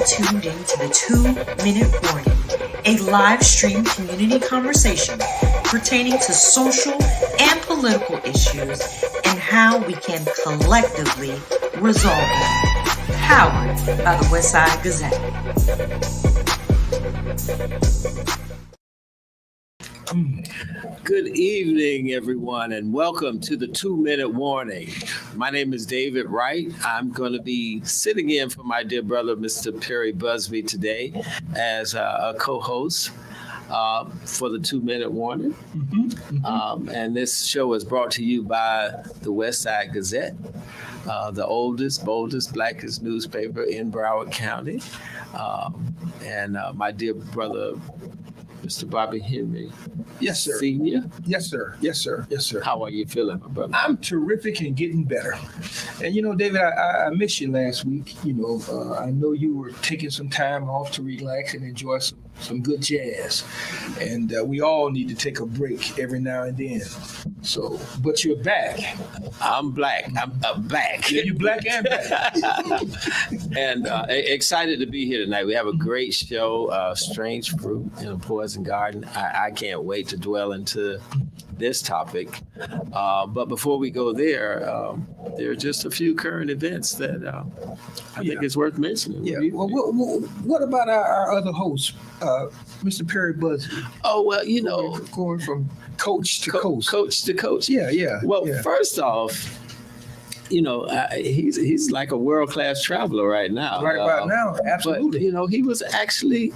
tuned in to the 2-Minute Warning, a live stream community conversation pertaining to social and political issues and how we can collectively resolve them. Powered by the Westside Gazette. Good evening, everyone, and welcome to the 2-Minute Warning. My name is David Wright. I'm going to be sitting in for my dear brother, Mr. Perry Busby, today as a co-host for the 2-Minute Warning. And this show is brought to you by the Westside Gazette, the oldest, boldest, blackest newspaper in Broward County. And my dear brother, Mr. Bobby Henry. Yes, sir. Senior. Yes, sir. Yes, sir. Yes, sir. How are you feeling, my brother? I'm terrific and getting better. And, David, I missed you last week. I know you were taking some time off to relax and enjoy some good jazz. And we all need to take a break every now and then. So, but you're back. I'm black. I'm back. Yeah, you're black and back. And excited to be here tonight. We have a great show, Strange Fruit in a Poison Garden. I can't wait to dwell into this topic. But before we go there are just a few current events that I think is worth mentioning. Yeah. Well, what about our other host, Mr. Perry Busby? Oh, well, going from coach to coach. Coach to coach. Yeah. Well, first off, he's like a world-class traveler right now. Right about now, absolutely. But, he was actually,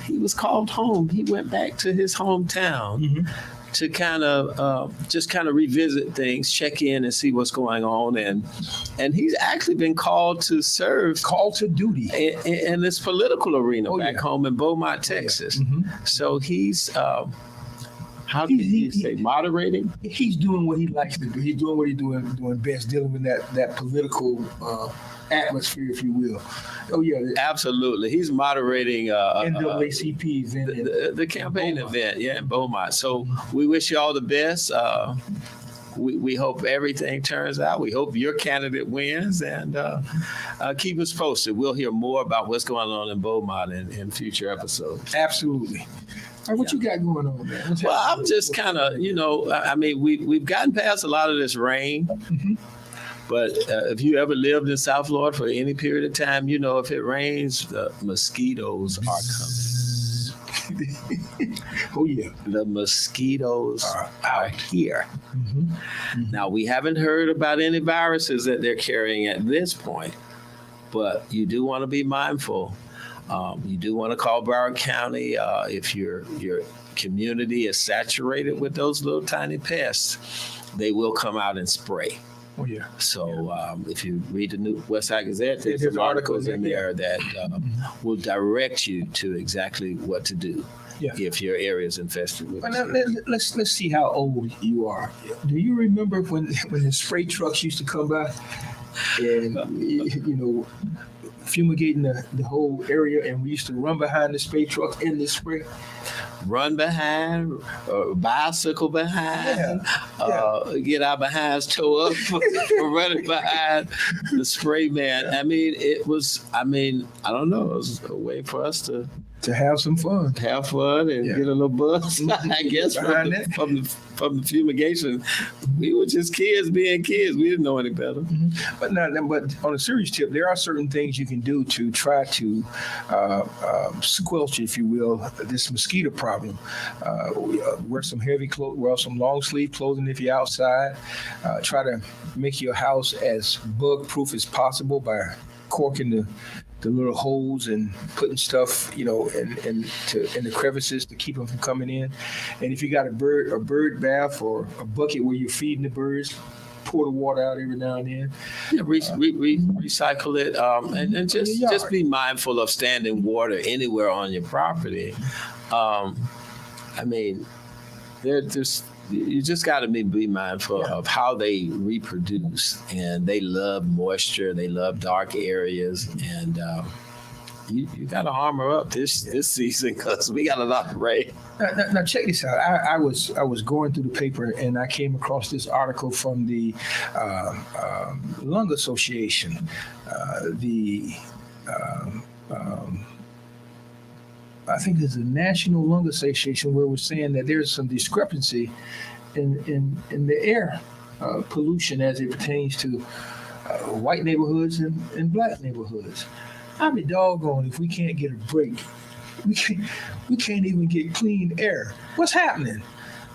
he was called home. He went back to his hometown to kind of revisit things, check in and see what's going on. And he's actually been called to serve. Called to duty. In this political arena back home in Beaumont, Texas. So he's... how can you say moderating? He's doing what he likes to do. He's doing what he's doing best, dealing with that political atmosphere, if you will. Oh yeah, absolutely. He's moderating NAACP event, the campaign event, in Beaumont. So we wish you all the best. We hope everything turns out. We hope your candidate wins, and keep us posted. We'll hear more about what's going on in Beaumont in future episodes. Absolutely. All right, what you got going on, man? Well, I'm just kind of, we've gotten past a lot of this rain. But if you ever lived in South Florida for any period of time, if it rains, the mosquitoes are coming. Oh, yeah. The mosquitoes are here. Now, we haven't heard about any viruses that they're carrying at this point, but you do want to be mindful. You do want to call Broward County if your community is saturated with those little tiny pests. They will come out and spray. Oh, yeah. So if you read the new Westside Gazette, there's some articles in there that will direct you to exactly what to do if your area is infested with it. Let's see how old you are. Do you remember when the spray trucks used to come by and, fumigating the whole area, and we used to run behind the spray truck in the spray? Run behind, bicycle behind, get our behinds towed up for running behind the spray man. I don't know. It was a way for us to have some fun. Have fun and get a little buzz, I guess, from the fumigation. We were just kids being kids. We didn't know any better. But on a serious tip, there are certain things you can do to try to squelch, if you will, this mosquito problem. Wear some heavy clothes, wear some long sleeve clothing if you're outside. Try to make your house as bug proof as possible by corking the little holes and putting stuff, in the crevices to keep them from coming in. And if you got a bird bath or a bucket where you're feeding the birds, pour the water out every now and then. Yeah, recycle it, and just be mindful of standing water anywhere on your property. You just got to be mindful of how they reproduce, and they love moisture, they love dark areas, and you got to armor up this season because we got a lot of rain. Now check this out. I was going through the paper and I came across this article from the Lung Association. um, I think it's the National Lung Association where we're saying that there's some discrepancy in the air pollution as it pertains to white neighborhoods and black neighborhoods. I'll be doggone if we can't get a break. We can't even get clean air. What's happening?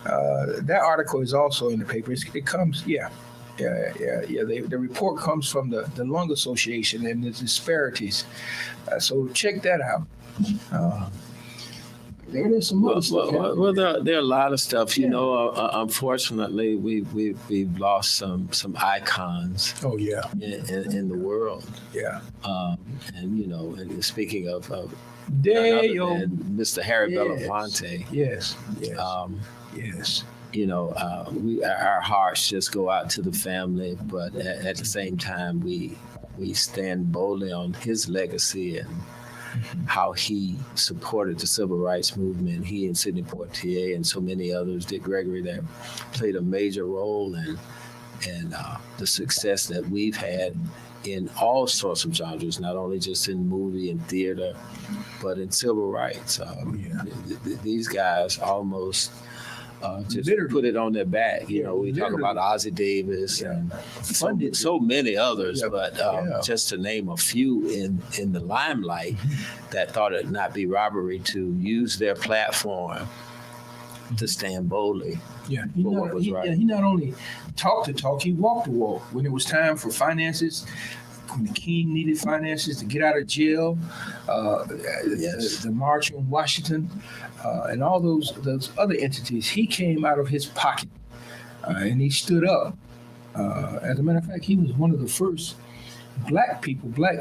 That article is also in the paper. It comes, yeah. The report comes from the Lung Association and the disparities. So check that out. There's some other stuff. Well, there are a lot of stuff. You know, unfortunately, we've lost some icons. Oh yeah. In the world. Yeah. And you know, and speaking of Mr. Harry Belafonte. Yes. You know, our hearts just go out to the family, but at the same time, we stand boldly on his legacy and how he supported the civil rights movement. He and Sidney Poitier and so many others, Dick Gregory, that played a major role in the success that we've had in all sorts of genres, not only just in movie and theater, but in civil rights. These guys almost just put it on their back. You know, we talk about Ozzie Davis and so many others, but just to name a few in the limelight that thought it not be robbery to use their platform to stand boldly for what was right. He not only talked the talk, he walked the walk. When it was time for finances, when the king needed finances to get out of jail, the March on Washington, and all those other entities, he came out of his pocket and he stood up. As a matter of fact, he was one of the first black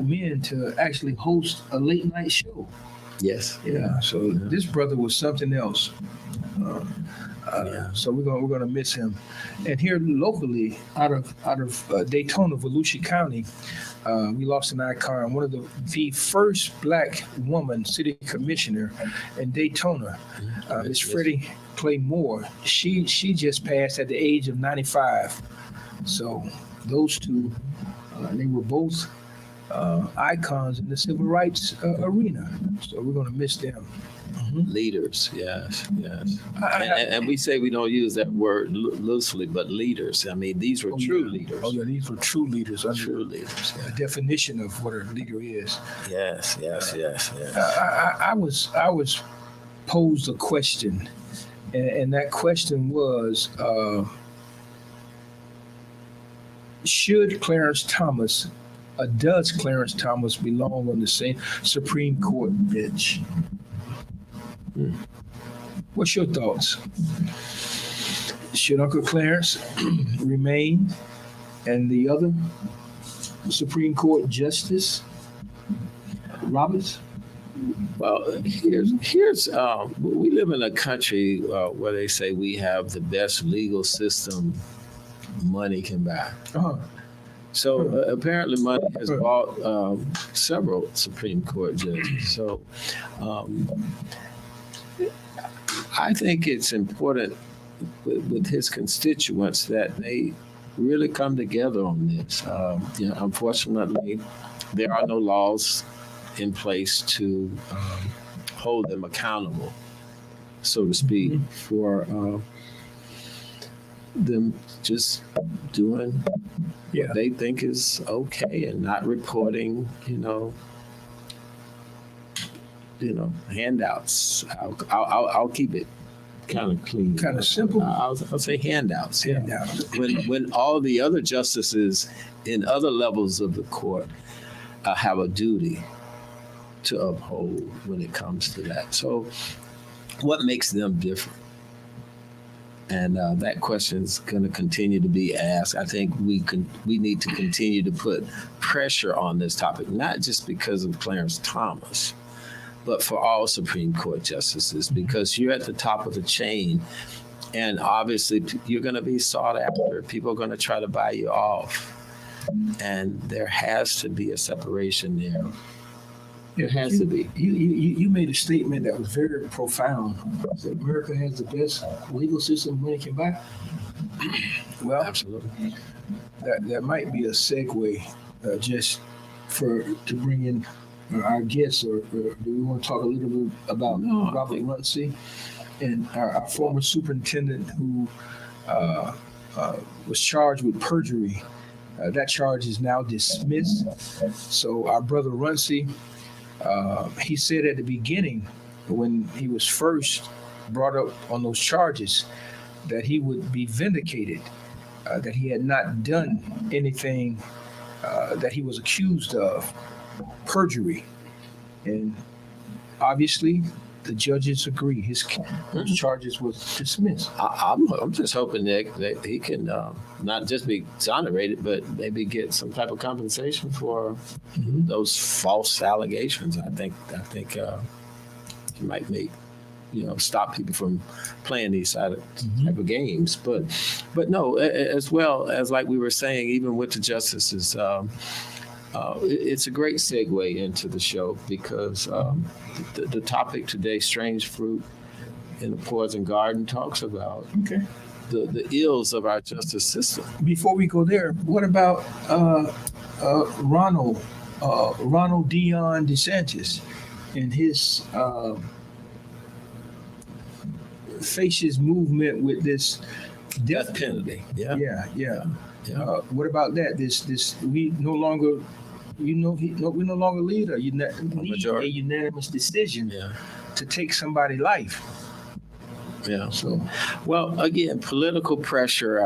men to actually host a late night show. Yes. Yeah. So this brother was something else. So we're gonna miss him. And here locally, out of Daytona, Volusia County, we lost an icon, one of the first black woman city commissioner in Daytona, Miss Freddie Clay Moore. She just passed at the age of 95. So those two, they were both icons in the civil rights arena. So we're gonna miss them. Leaders, yes. And we say we don't use that word loosely, but leaders. I mean, these were true leaders. Oh, yeah, these were true leaders. True leaders. The definition of what a leader is. Yes. I was posed a question, and that question was, should Clarence Thomas, does Clarence Thomas belong on the same Supreme Court bench? What's your thoughts? Should Uncle Clarence remain and the other Supreme Court Justice Roberts? Well, here's we live in a country where they say we have the best legal system money can buy. So apparently money has bought several Supreme Court judges. So I think it's important with his constituents that they really come together on this. Unfortunately, there are no laws in place to hold them accountable, so to speak, for them just doing what they think is okay and not reporting, handouts. I'll keep it kind of clean, kind of simple. I'll say handouts. When all the other justices in other levels of the court have a duty to uphold when it comes to that. So, what makes them different? And that question is going to continue to be asked. I think we need to continue to put pressure on this topic, not just because of Clarence Thomas, but for all Supreme Court justices, because you're at the top of the chain, and obviously you're going to be sought after. People are going to try to buy you off, and there has to be a separation there. It has to be. You made a statement that was very profound. That America has the best legal system money can buy. Well, absolutely. That might be a segue, just to bring in our guest, or do we want to talk a little bit about Robert Runcie and our former superintendent who was charged with perjury? That charge is now dismissed. So our brother Runcie, he said at the beginning, when he was first brought up on those charges, that he would be vindicated, that he had not done anything that he was accused of, perjury. And obviously, the judges agree. His charges was dismissed. I'm just hoping that he can not just be exonerated, but maybe get some type of compensation for those false allegations. I think he might make stop people from playing these type of games. But no, as well as like we were saying, even with the justices. It's a great segue into the show because the topic today, Strange Fruit in the Poison Garden, talks about the ills of our justice system. Before we go there, what about Ronald Dion DeSantis and his fascist movement with this Death penalty. Yeah. What about that? This we no longer. We no longer need a unanimous decision to take somebody's life. Yeah. So, well, again, political pressure.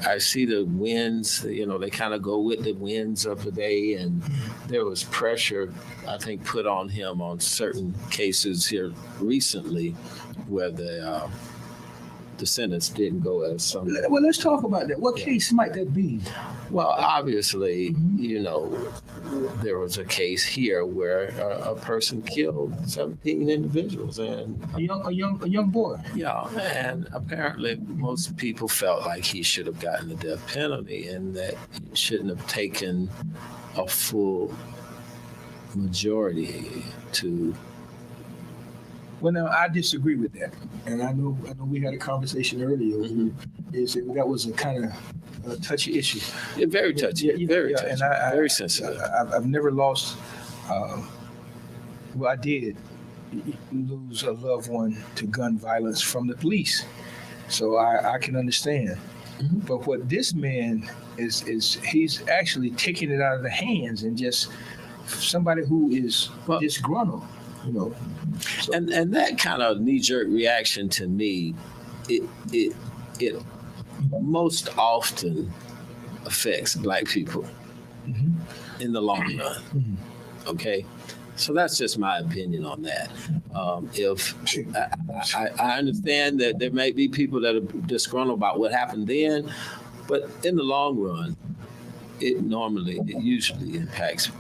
I see the winds. They kind of go with the winds of the day, and there was pressure, I think, put on him on certain cases here recently, where the sentence didn't go as some. Well, let's talk about that. What case might that be? Well, obviously, there was a case here where a person killed 17 individuals and a young boy. Yeah, and apparently most people felt like he should have gotten the death penalty and that he shouldn't have taken a full majority to. Well, now I disagree with that, and I know we had a conversation earlier. Is that was a kind of touchy issue? Yeah, very touchy, very touchy, and very sensitive. I've never lost. Well, I did lose a loved one to gun violence from the police, so I can understand. But what this man is he's actually taking it out of the hands and just somebody who is disgruntled. So. And that kind of knee-jerk reaction to me, it most often affects Black people in the long run. Okay, so that's just my opinion on that. If I understand that there may be people that are disgruntled about what happened then, but in the long run, it usually impacts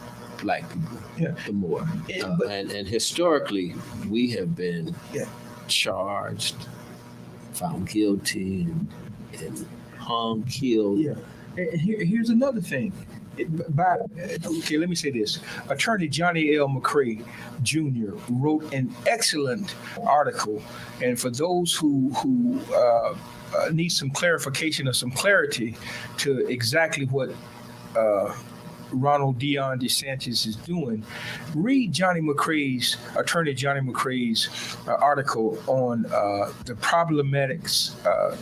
Black people the more. And historically, we have been charged, found guilty, and hung, killed. Yeah. And here's another thing. Let me say this. Attorney Johnny L. McCray Jr. wrote an excellent article, and for those who need some clarification or some clarity to exactly what Ronald Dion DeSantis is doing, read Attorney Johnny McCray's article on the problematics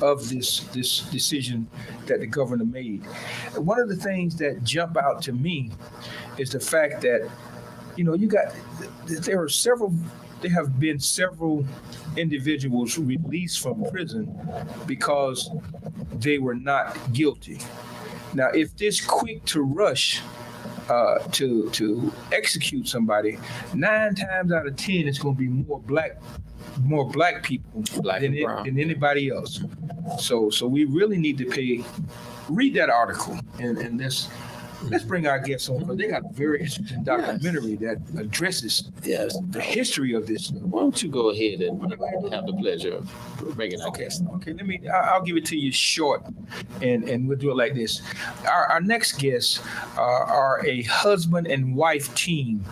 of this decision that the governor made. One of the things that jump out to me is the fact that there have been several individuals released from prison because they were not guilty. Now, if this quick to rush to execute somebody, 9 times out of 10, it's going to be more black people than anybody else. So we really need to read that article and let's bring our guests on, because they got a very interesting documentary that addresses the history of this. Why don't you go ahead and have the pleasure of bringing our guests on? Okay, I'll give it to you short, and we'll do it like this. Our next guests are a husband and wife team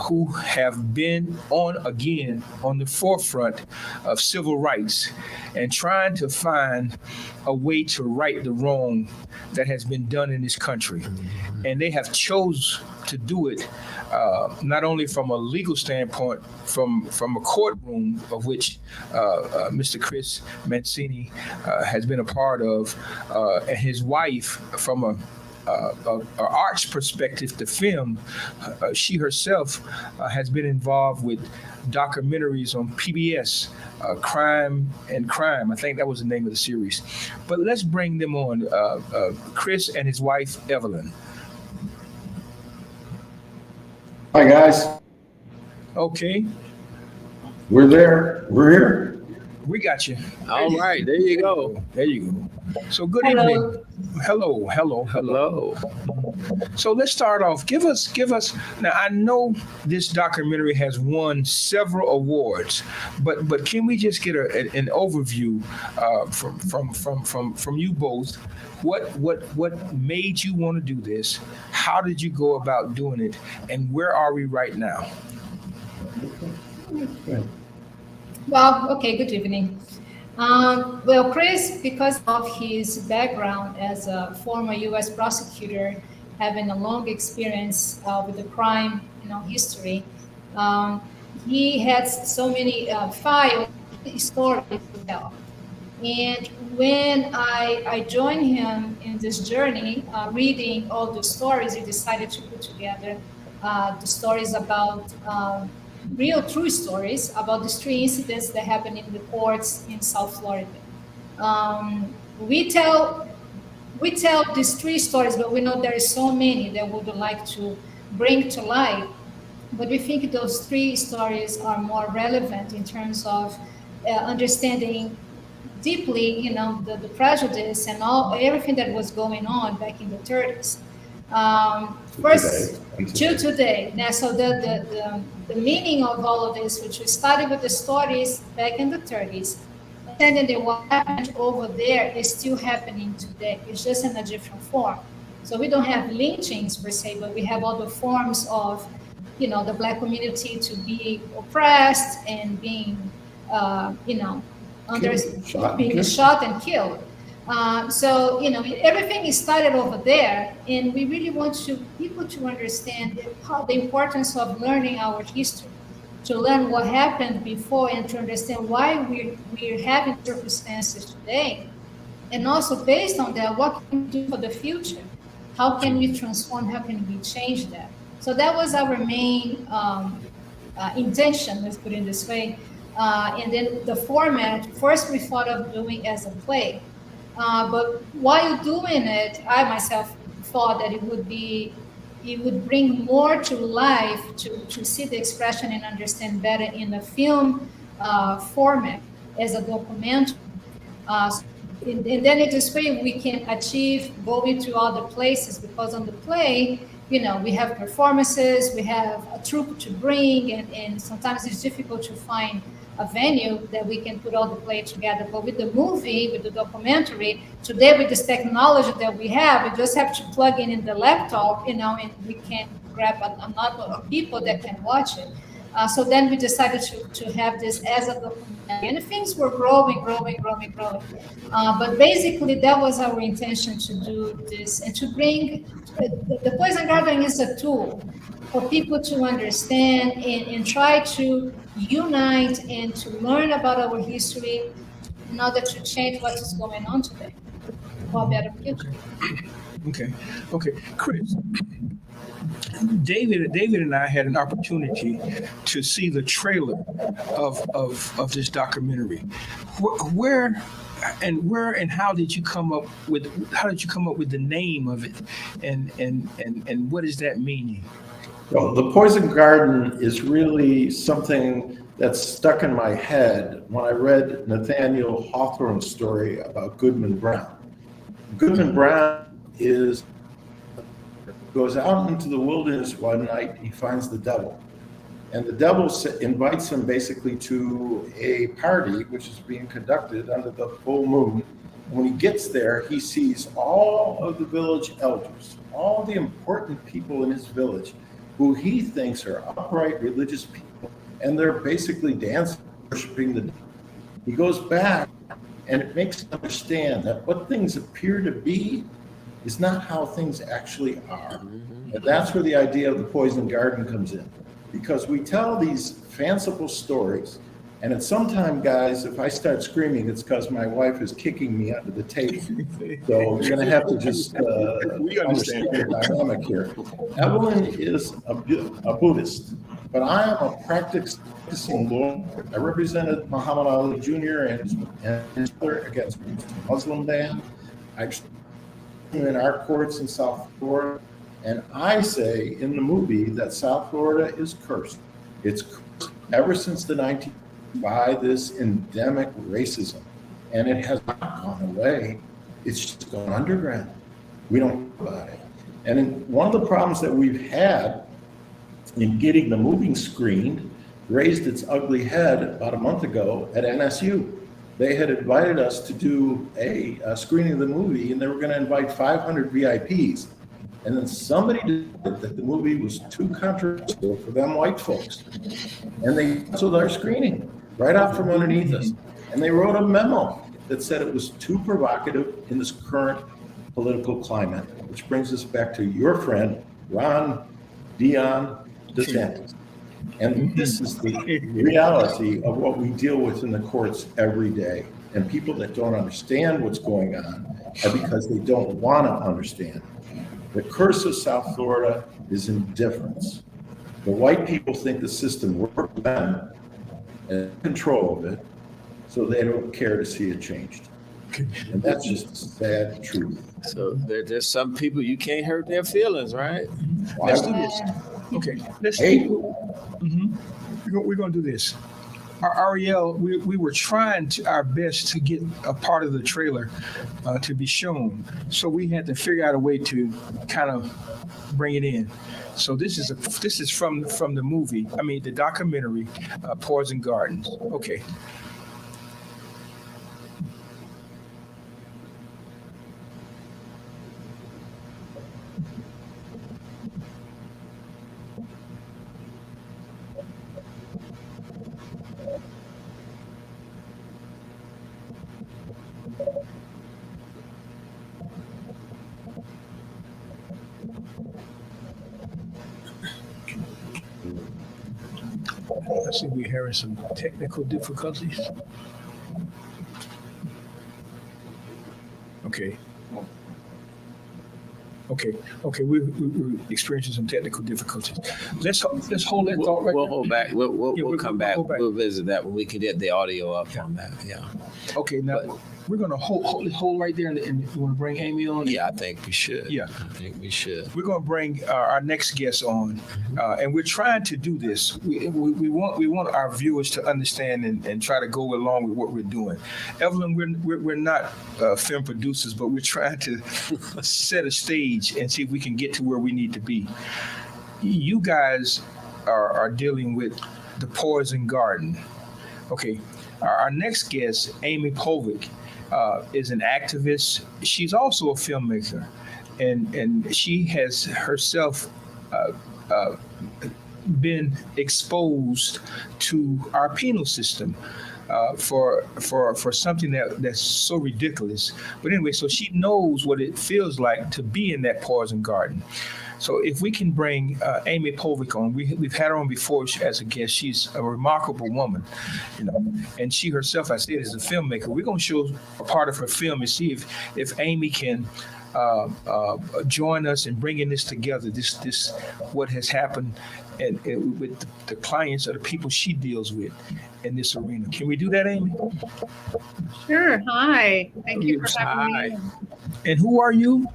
who have been on the forefront of civil rights and trying to find a way to right the wrong that has been done in this country. And they have chose to do it not only from a legal standpoint, from a courtroom of which Mr. Chris Mancini has been a part of, and his wife from a arts perspective to film. She herself has been involved with documentaries on PBS, Crime and Crime. I think that was the name of the series. But let's bring them on, Chris and his wife, Evelyn. Hi, guys. Okay. We're there. We're here. We got you. All right, there you go. There you go. So good Hello. evening. Hello. So let's start off. Give us. Now I know this documentary has won several awards, but can we just get an overview from you both? What made you want to do this? How did you go about doing it? And where are we right now? Well, okay, good evening. Well, Chris, because of his background as a former U.S. prosecutor, having a long experience with the crime, history, he has so many files, stories to tell. And when I joined him in this journey, reading all the stories, he decided to put together the stories about real true stories about these three incidents that happened in the courts in South Florida. We tell these three stories, but we know there is so many that we would like to bring to light. But we think those three stories are more relevant in terms of understanding deeply, the prejudice and everything that was going on back in the 30s. First, to today. Now, so the meaning of all of this, which we started with the stories back in the 30s, and then what happened over there is still happening today. It's just in a different form. So we don't have lynchings per se, but we have other forms of, the Black community to be oppressed and being, being shot and killed. So, everything is started over there, and we really want people to understand the importance of learning our history, to learn what happened before and to understand why we're having circumstances today. And also based on that, what can we do for the future? How can we transform? How can we change that? So that was our main intention, let's put it this way. And then the format, first we thought of doing as a play. But while doing it, I myself thought that it would bring more to life to see the expression and understand better in a film format as a documentary. And then in this way we can achieve going to other places, because on the play, we have performances, we have a troupe to bring, and sometimes it's difficult to find a venue that we can put all the play together. But with the movie, with the documentary, today with this technology that we have, we just have to plug in the laptop, and we can grab a number of people that can watch it. So then we decided to have this as a documentary, and things were growing. But basically, that was our intention, to do this and to bring the Poison Garden is a tool for people to understand and try to unite and to learn about our history in order to change what is going on today for a better future. Okay, Chris. David and I had an opportunity to see the trailer of this documentary. Where and how did you come up with the name of it, and what does that mean? Well, the Poison Garden is really something that's stuck in my head when I read Nathaniel Hawthorne's story about Goodman Brown. Goodman Brown goes out into the wilderness one night. He finds the devil, and the devil invites him basically to a party which is being conducted under the full moon. When he gets there, he sees all of the village elders, all the important people in his village, who he thinks are upright religious people, and they're basically dancing, worshiping the devil. He goes back, and it makes us understand that what things appear to be is not how things actually are. And that's where the idea of the poison garden comes in. Because we tell these fanciful stories, and at some time, guys, if I start screaming, it's because my wife is kicking me under the table. So you're gonna have to just understand the dynamic here. Evelyn is a Buddhist, but I am a practicing lawyer. I represented Muhammad Ali Jr. and his brother against a Muslim ban. I in our courts in South Florida, and I say in the movie that South Florida is cursed. It's cursed ever since the 19th by this endemic racism, and it has not gone away. It's just gone underground. We don't know about it. And one of the problems that we've had in getting the movie screened raised its ugly head about a month ago at NSU. They had invited us to do a screening of the movie, and they were going to invite 500 VIPs. And then somebody decided that the movie was too controversial for them white folks. And they canceled our screening right out from underneath us. And they wrote a memo that said it was too provocative in this current political climate, which brings us back to your friend, Ron Dion DeSantis. And this is the reality of what we deal with in the courts every day. And people that don't understand what's going on are because they don't want to understand. The curse of South Florida is indifference. The white people think the system works for them and control of it, so they don't care to see it changed. And that's just a sad truth. So there's some people you can't hurt their feelings, right? Let's do this. Okay, let's we're going to do this. Ariel, we were trying our best to get a part of the trailer to be shown, so we had to figure out a way to kind of bring it in. So this is from the movie. I mean, the documentary, Poison Gardens. Okay. I see we're having some technical difficulties. Okay. We're experiencing some technical difficulties. Let's hold that thought right We'll there. hold back. We'll come back. Hold back. We'll visit that when we can get the audio up on that. Yeah. Okay, now we're going to hold right there, and you want to bring Amy on? Yeah, I think we should. Yeah. I think we should. We're going to bring our next guest on, and we're trying to do this. We want our viewers to understand and try to go along with what we're doing. Evelyn, we're not film producers, but we're trying to set a stage and see if we can get to where we need to be. You guys are dealing with the Poison Garden. Okay, our next guest, Amy Povah, is an activist. She's also a filmmaker, and she has herself been exposed to our penal system for something that's so ridiculous. But anyway, so she knows what it feels like to be in that poison garden. So if we can bring Amy Povah on, we've had her on before as a guest. She's a remarkable woman, and she herself, I said, is a filmmaker. We're going to show a part of her film and see if Amy can join us in bringing this together. This what has happened and with the clients or the people she deals with in this arena. Can we do that, Amy? Sure. Hi. Thank you for having me. And who are you?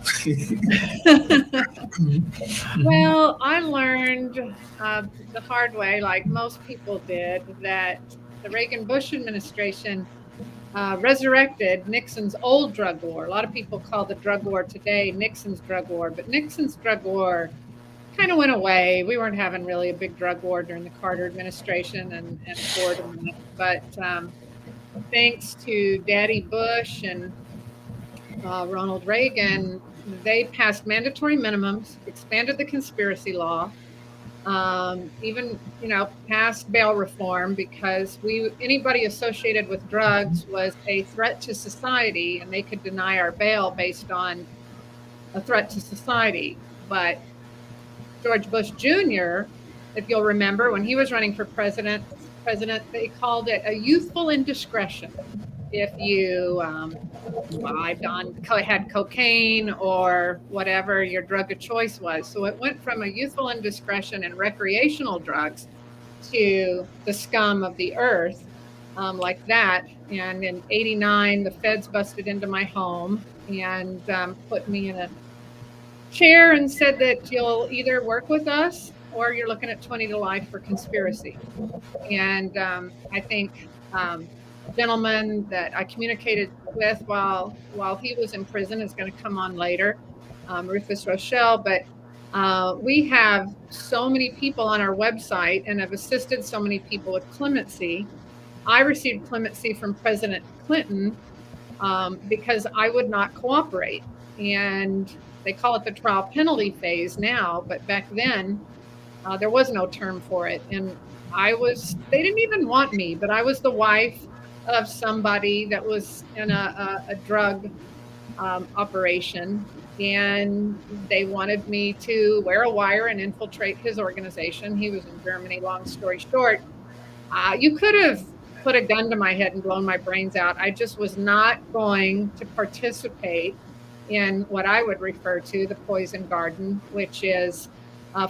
Well, I learned the hard way, like most people did, that the Reagan-Bush administration resurrected Nixon's old drug war. A lot of people call the drug war today Nixon's drug war, but Nixon's drug war kind of went away. We weren't having really a big drug war during the Carter administration and Ford. But thanks to Daddy Bush and Ronald Reagan, they passed mandatory minimums, expanded the conspiracy law, even past bail reform, because anybody associated with drugs was a threat to society, and they could deny our bail based on a threat to society. But George Bush Jr., if you'll remember, when he was running for president, they called it a youthful indiscretion. If you had cocaine or whatever your drug of choice was. So it went from a youthful indiscretion and recreational drugs to the scum of the earth, like that. And in '89, the feds busted into my home and put me in a chair and said that you'll either work with us or you're looking at 20 to life for conspiracy. And I think a gentleman that I communicated with while he was in prison is going to come on later, Rufus Rochelle. But we have so many people on our website and have assisted so many people with clemency. I received clemency from President Clinton because I would not cooperate. And they call it the trial penalty phase now, but back then there was no term for it. And they didn't even want me, but I was the wife of somebody that was in a drug operation, and they wanted me to wear a wire and infiltrate his organization. He was in Germany. Long story short, you could have put a gun to my head and blown my brains out. I just was not going to participate in what I would refer to the poison garden, which is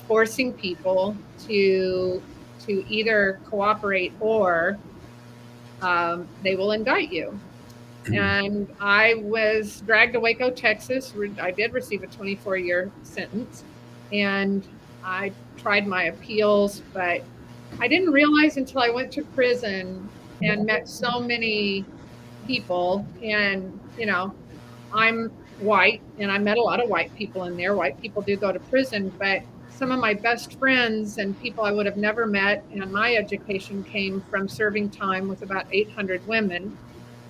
forcing people to either cooperate or they will indict you. And I was dragged to Waco, Texas. I did receive a 24-year sentence, and I tried my appeals, but I didn't realize until I went to prison and met so many people. And I'm white, and I met a lot of white people in there. White people do go to prison, but some of my best friends and people I would have never met, and my education came from serving time with about 800 women,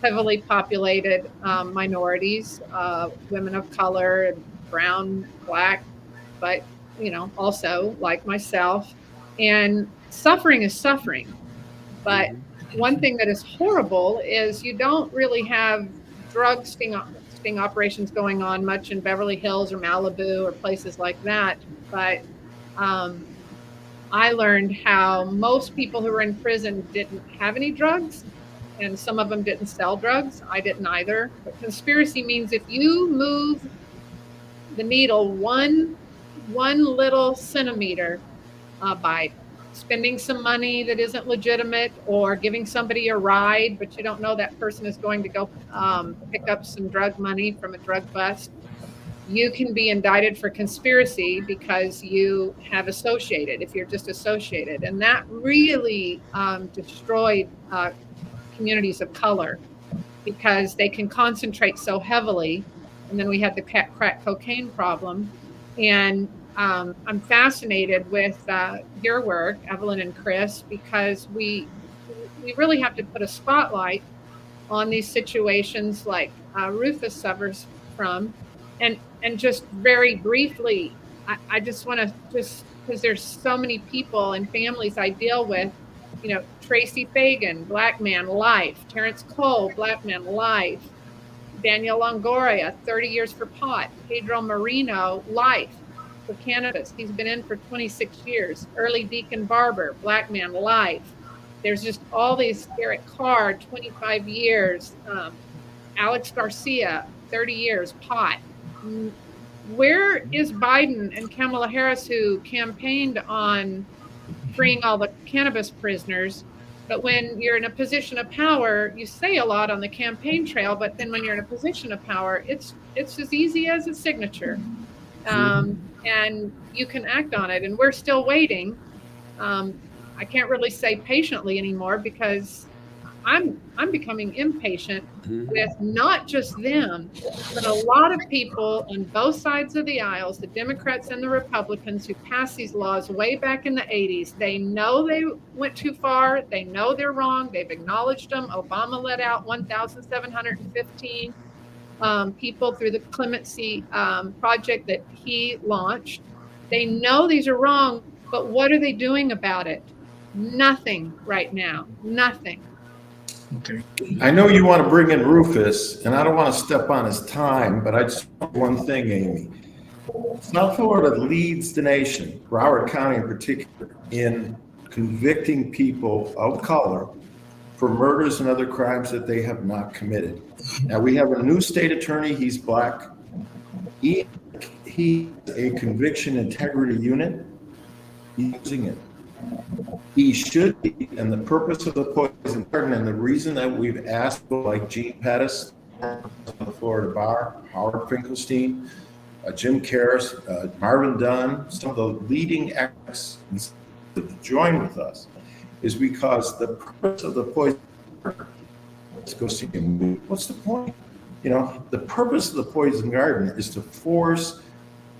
heavily populated minorities, women of color, brown, black, but also like myself. And suffering is suffering. But one thing that is horrible is you don't really have drug sting operations going on much in Beverly Hills or Malibu or places like that. But I learned how most people who were in prison didn't have any drugs, and some of them didn't sell drugs. I didn't either. But conspiracy means if you move the needle one little centimeter by spending some money that isn't legitimate, or giving somebody a ride, but you don't know that person is going to go pick up some drug money from a drug bust, you can be indicted for conspiracy because you have associated, if you're just associated. And that really destroyed communities of color, because they can concentrate so heavily. And then we had the crack cocaine problem. And I'm fascinated with your work, Evelyn and Chris, because we really have to put a spotlight on these situations like Rufus suffers from. And just very briefly, I just want to, just because there's so many people and families I deal with, Tracy Fagan, black man, life. Terrence Cole, black man, life. Daniel Longoria, 30 years for pot. Pedro Marino, life for cannabis. He's been in for 26 years. Early Deacon Barber, black man, life. There's just all these. Eric Carr, 25 years. Alex Garcia, 30 years, pot. Where is Biden and Kamala Harris, who campaigned on freeing all the cannabis prisoners? But when you're in a position of power, you say a lot on the campaign trail, but then when you're in a position of power, it's as easy as a signature. And you can act on it. And we're still waiting. I can't really say patiently anymore, because I'm becoming impatient with not just them, but a lot of people on both sides of the aisles, the Democrats and the Republicans, who passed these laws way back in the 80s. They know they went too far. They know they're wrong. They've acknowledged them. Obama let out 1,715 people through the clemency project that he launched. They know these are wrong, But what are they doing about it? Nothing right now. Nothing. Okay. I know you want to bring in Rufus, and I don't want to step on his time, but I just want one thing, Amy. South Florida leads the nation, Broward County in particular, in convicting people of color for murders and other crimes that they have not committed. Now, we have a new state attorney. He's black. He's a conviction integrity unit. He's using it. He should be, and the purpose of the poison garden, and the reason that we've asked people like Gene Pettis, the Florida Bar, Howard Finkelstein, Jim Karras, Marvin Dunn, some of the leading experts to join with us, is because the purpose of the poison garden, let's go see a movie. What's the point? You know, the purpose of the poison garden is to force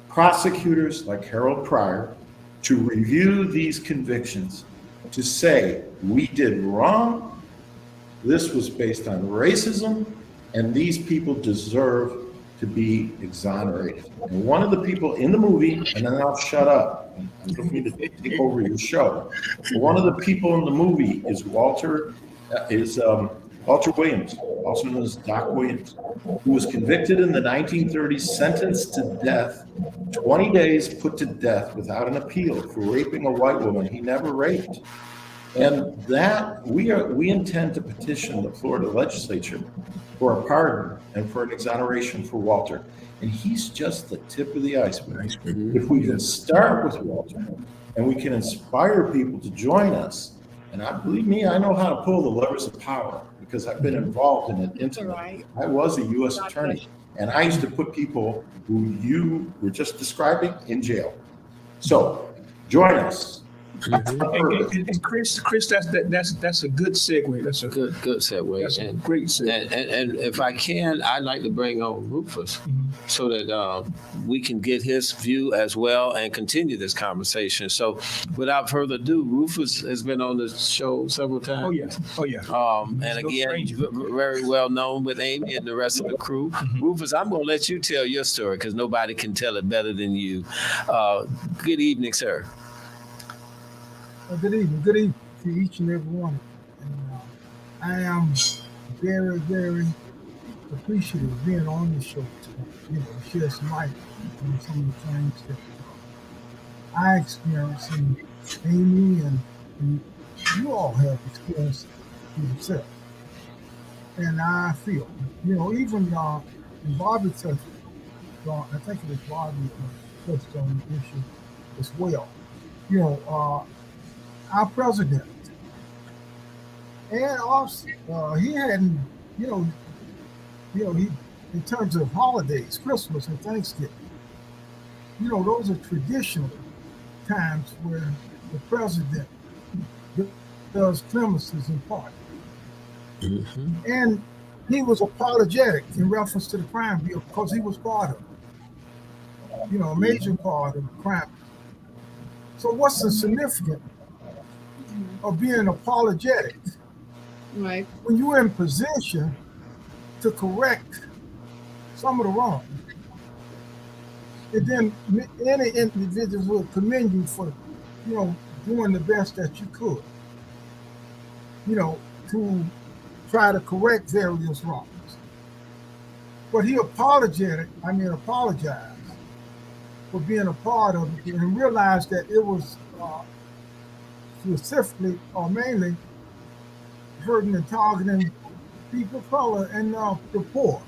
prosecutors like Harold Pryor to review these convictions, to say, we did wrong, this was based on racism, and these people deserve to be exonerated. And one of the people in the movie, and then I'll shut up, I don't mean to take over your show, but one of the people in the movie is Walter Williams, also known as Doc Williams, who was convicted in the 1930s, sentenced to death, 20 days put to death without an appeal for raping a white woman he never raped. And that we intend to petition the Florida legislature for a pardon and for an exoneration for Walter. And he's just the tip of the iceberg. If we can start with Walter and we can inspire people to join us, and believe me, I know how to pull the levers of power because I've been involved in it intimately. I was a U.S. attorney, and I used to put people who you were just describing in jail. So join us. And Chris, that's a good segue. That's a Good segue. That's a great segue. And if I can, I'd like to bring on Rufus so that we can get his view as well and continue this conversation. So without further ado, Rufus has been on the show several times. Oh yeah. And again, very well known with Amy and the rest of the crew. Rufus, I'm going to let you tell your story because nobody can tell it better than you. Good evening, sir. Good evening to each and every one. And, I am very, very appreciative of being on the show to shed some light on some of the things that I experienced and Amy and you all have experienced yourself. And I feel, even in Bobby touched, I think it was Bobby touched on the issue as well. Our president, and also he hadn't, he in terms of holidays, Christmas and Thanksgiving, those are traditional times where the president does clemencies and pardons. And he was apologetic in reference to the crime bill because he was part of it, a major part of the crime. So what's the significance of being apologetic? Right. When you're in position to correct some of the wrong, and then any individuals will commend you for, doing the best that you could, to try to correct various wrongs. But he apologized for being a part of it and realized that it was specifically or mainly hurting and targeting people of color and the poor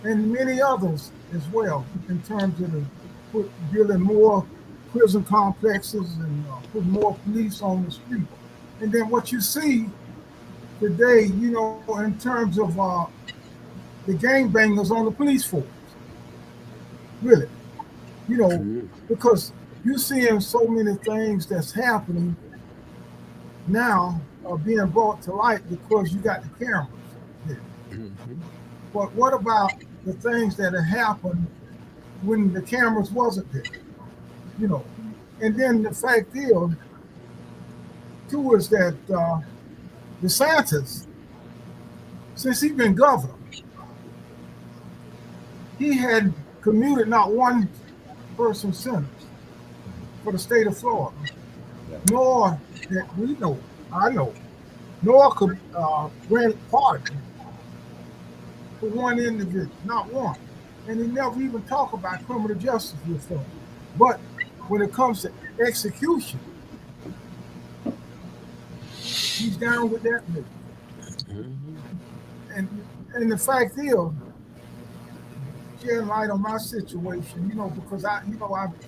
and many others as well in terms of building more prison complexes and putting more police on the street. And then what you see today, in terms of the gangbangers on the police force, really, because you're seeing so many things that's happening now are being brought to light because you got the cameras there. But what about the things that have happened when the cameras wasn't there? And then the fact is, too, is that DeSantis, since he's been governor, he had commuted not one person sentence for the state of Florida, nor that we know, I know, nor could grant pardon for one individual, not one. And he never even talk about criminal justice reform. But when it comes to execution, he's down with that movie. And the fact is, shedding light on my situation, because I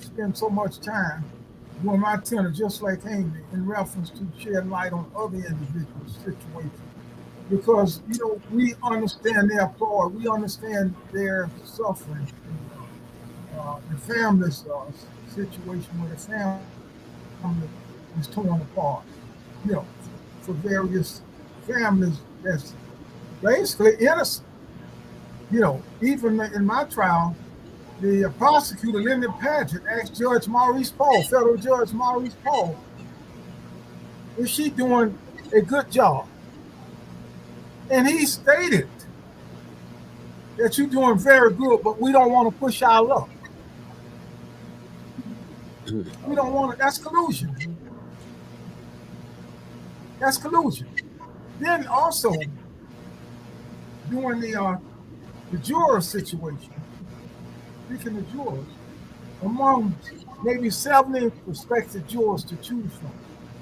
spend so much time doing my tenor just like Amy in reference to shedding light on other individuals' situations. Because, we understand their plight, we understand their suffering, the family's situation where the family is torn apart, for various families that's basically innocent. Even in my trial, the prosecutor, Linda Padgett, asked Judge Maurice Paul, federal Judge Maurice Paul, is she doing a good job? And he stated that you're doing very good, but we don't want to push our luck. We don't want to, that's collusion. That's collusion. Then also, during the juror situation, speaking of jurors, among maybe 70 prospective jurors to choose from,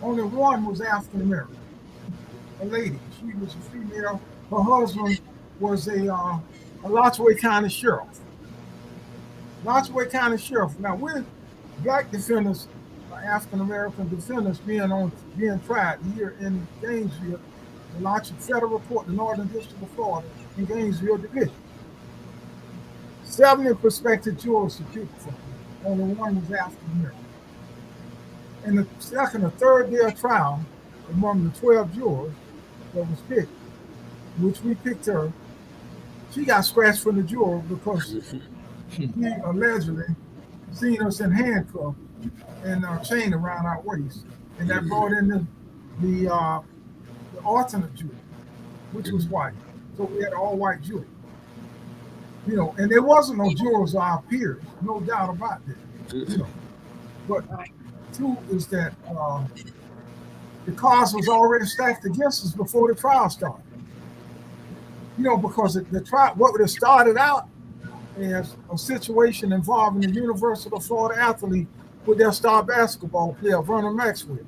only one was African American, a lady. She was a female. Her husband was a Alachua County sheriff. Alachua County sheriff. Now, we're black defendants, African American defendants being tried here in Gainesville, the Alachua Federal Court, the Northern District of Florida, in Gainesville Division. 70 prospective jurors to choose from. Only one was African American. In the second or third day of trial, among the 12 jurors that was picked, which we picked her, she got scratched from the juror because he allegedly seen us in handcuffs and a chain around our waist. And that brought in the alternate jury, which was white. So we had an all-white jury. And there wasn't no jurors of our peers, no doubt about that. But two is that the cards was already stacked against us before the trial started. Because the trial, what would have started out as a situation involving the University of Florida athlete with their star basketball player, Vernon Maxwell.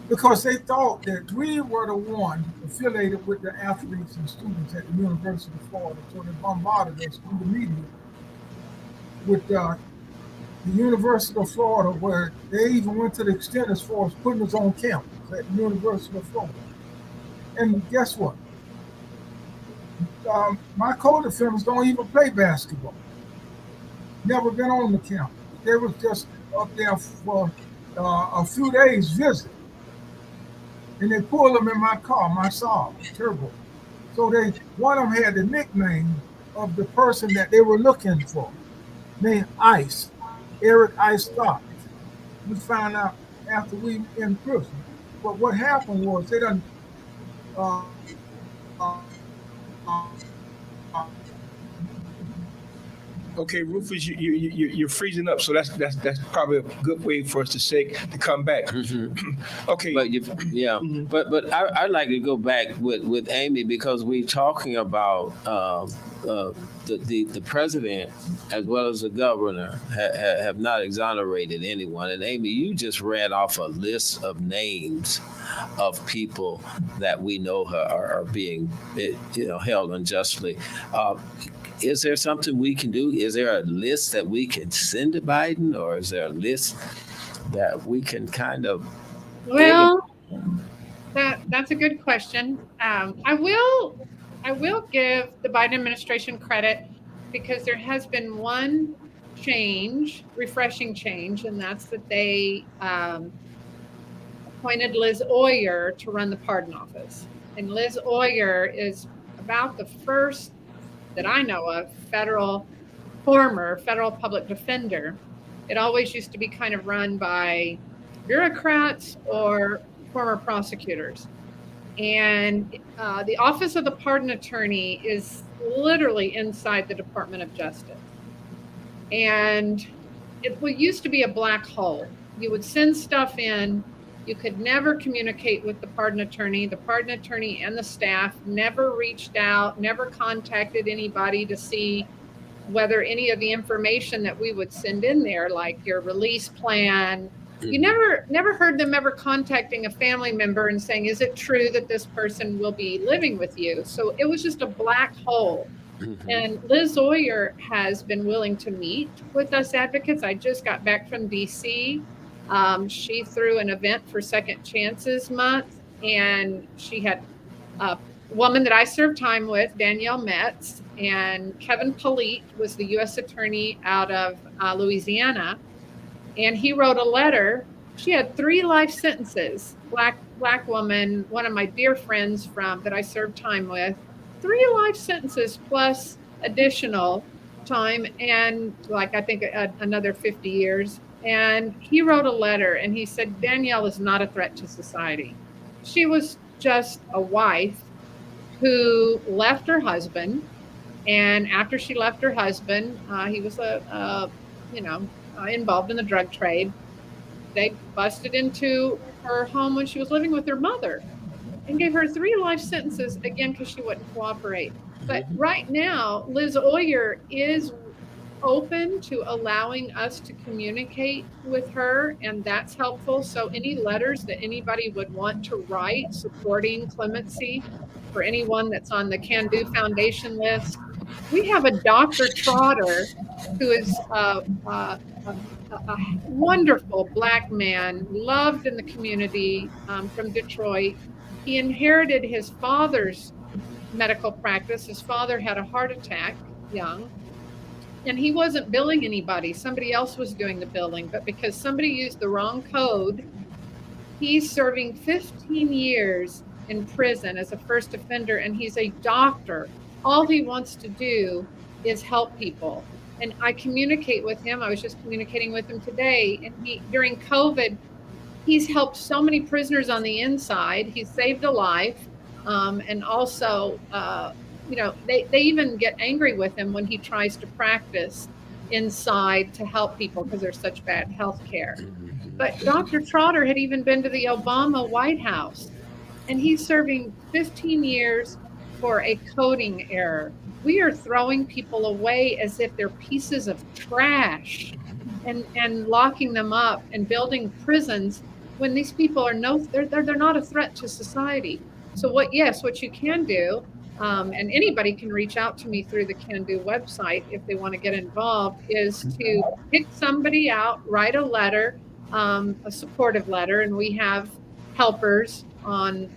Because they thought that we were the one affiliated with the athletes and students at the University of Florida, so they bombarded us through the media with the University of Florida, where they even went to the extent as far as putting us on campus at the University of Florida. And guess what? My co-defendants don't even play basketball. Never been on the campus. They was just up there for a few days visit. And they pulled them in my car, my Saab turbo. So one of them had the nickname of the person that they were looking for, named Ice, Eric Ice Scott. We found out after we in prison. But what happened was they done Okay, Rufus, you're freezing up, so that's probably a good way for us to come back. Okay, but but I'd like to go back with Amy, because we're talking about the president as well as the governor have not exonerated anyone. And Amy, you just read off a list of names of people that we know are being held unjustly. Is there something we can do? Is there a list that we can send to Biden, or is there a list that we can kind of? Well, that's a good question. I will give the Biden administration credit, because there has been one refreshing change, and that's that they appointed Liz Oyer to run the pardon office. And Liz Oyer is about the first that I know of former federal public defender. It always used to be kind of run by bureaucrats or former prosecutors. And the Office of the Pardon Attorney is literally inside the Department of Justice. And it used to be a black hole. You would send stuff in. You could never communicate with the pardon attorney. The pardon attorney and the staff never reached out, never contacted anybody to see whether any of the information that we would send in there, like your release plan, you never heard them ever contacting a family member and saying, is it true that this person will be living with you? So it was just a black hole. And Liz Oyer has been willing to meet with us advocates. I just got back from DC. She threw an event for Second Chances Month, and she had a woman that I served time with, Danielle Metz, and Kevin Polite was the U.S. attorney out of Louisiana. And he wrote a letter. She had 3 life sentences. Black woman, one of my dear friends that I served time with, 3 life sentences plus additional time, and I think another 50 years. And he wrote a letter and he said, Danielle is not a threat to society. She was just a wife who left her husband. And after she left her husband, he was involved in the drug trade. They busted into her home when she was living with her mother and gave her 3 life sentences, again, because she wouldn't cooperate. But right now, Liz Oyer is open to allowing us to communicate with her, and that's helpful. So any letters that anybody would want to write supporting clemency for anyone that's on the Can Do Foundation list. We have a Dr. Trotter who is a wonderful Black man, loved in the community, from Detroit. He inherited his father's medical practice. His father had a heart attack young, and he wasn't billing anybody. Somebody else was doing the billing, but because somebody used the wrong code, he's serving 15 years in prison as a first offender, and he's a doctor. All he wants to do is help people. And I communicate with him. I was just communicating with him today. And during COVID, he's helped so many prisoners on the inside. He saved a life. And also, they even get angry with him when he tries to practice inside to help people because there's such bad health care. But Dr. Trotter had even been to the Obama White House, and he's serving 15 years for a coding error. We are throwing people away as if they're pieces of trash and locking them up and building prisons when these people are they're not a threat to society. So what you can do, and anybody can reach out to me through the Can Do website if they want to get involved, is to pick somebody out, write a letter, a supportive letter, and we have helpers on,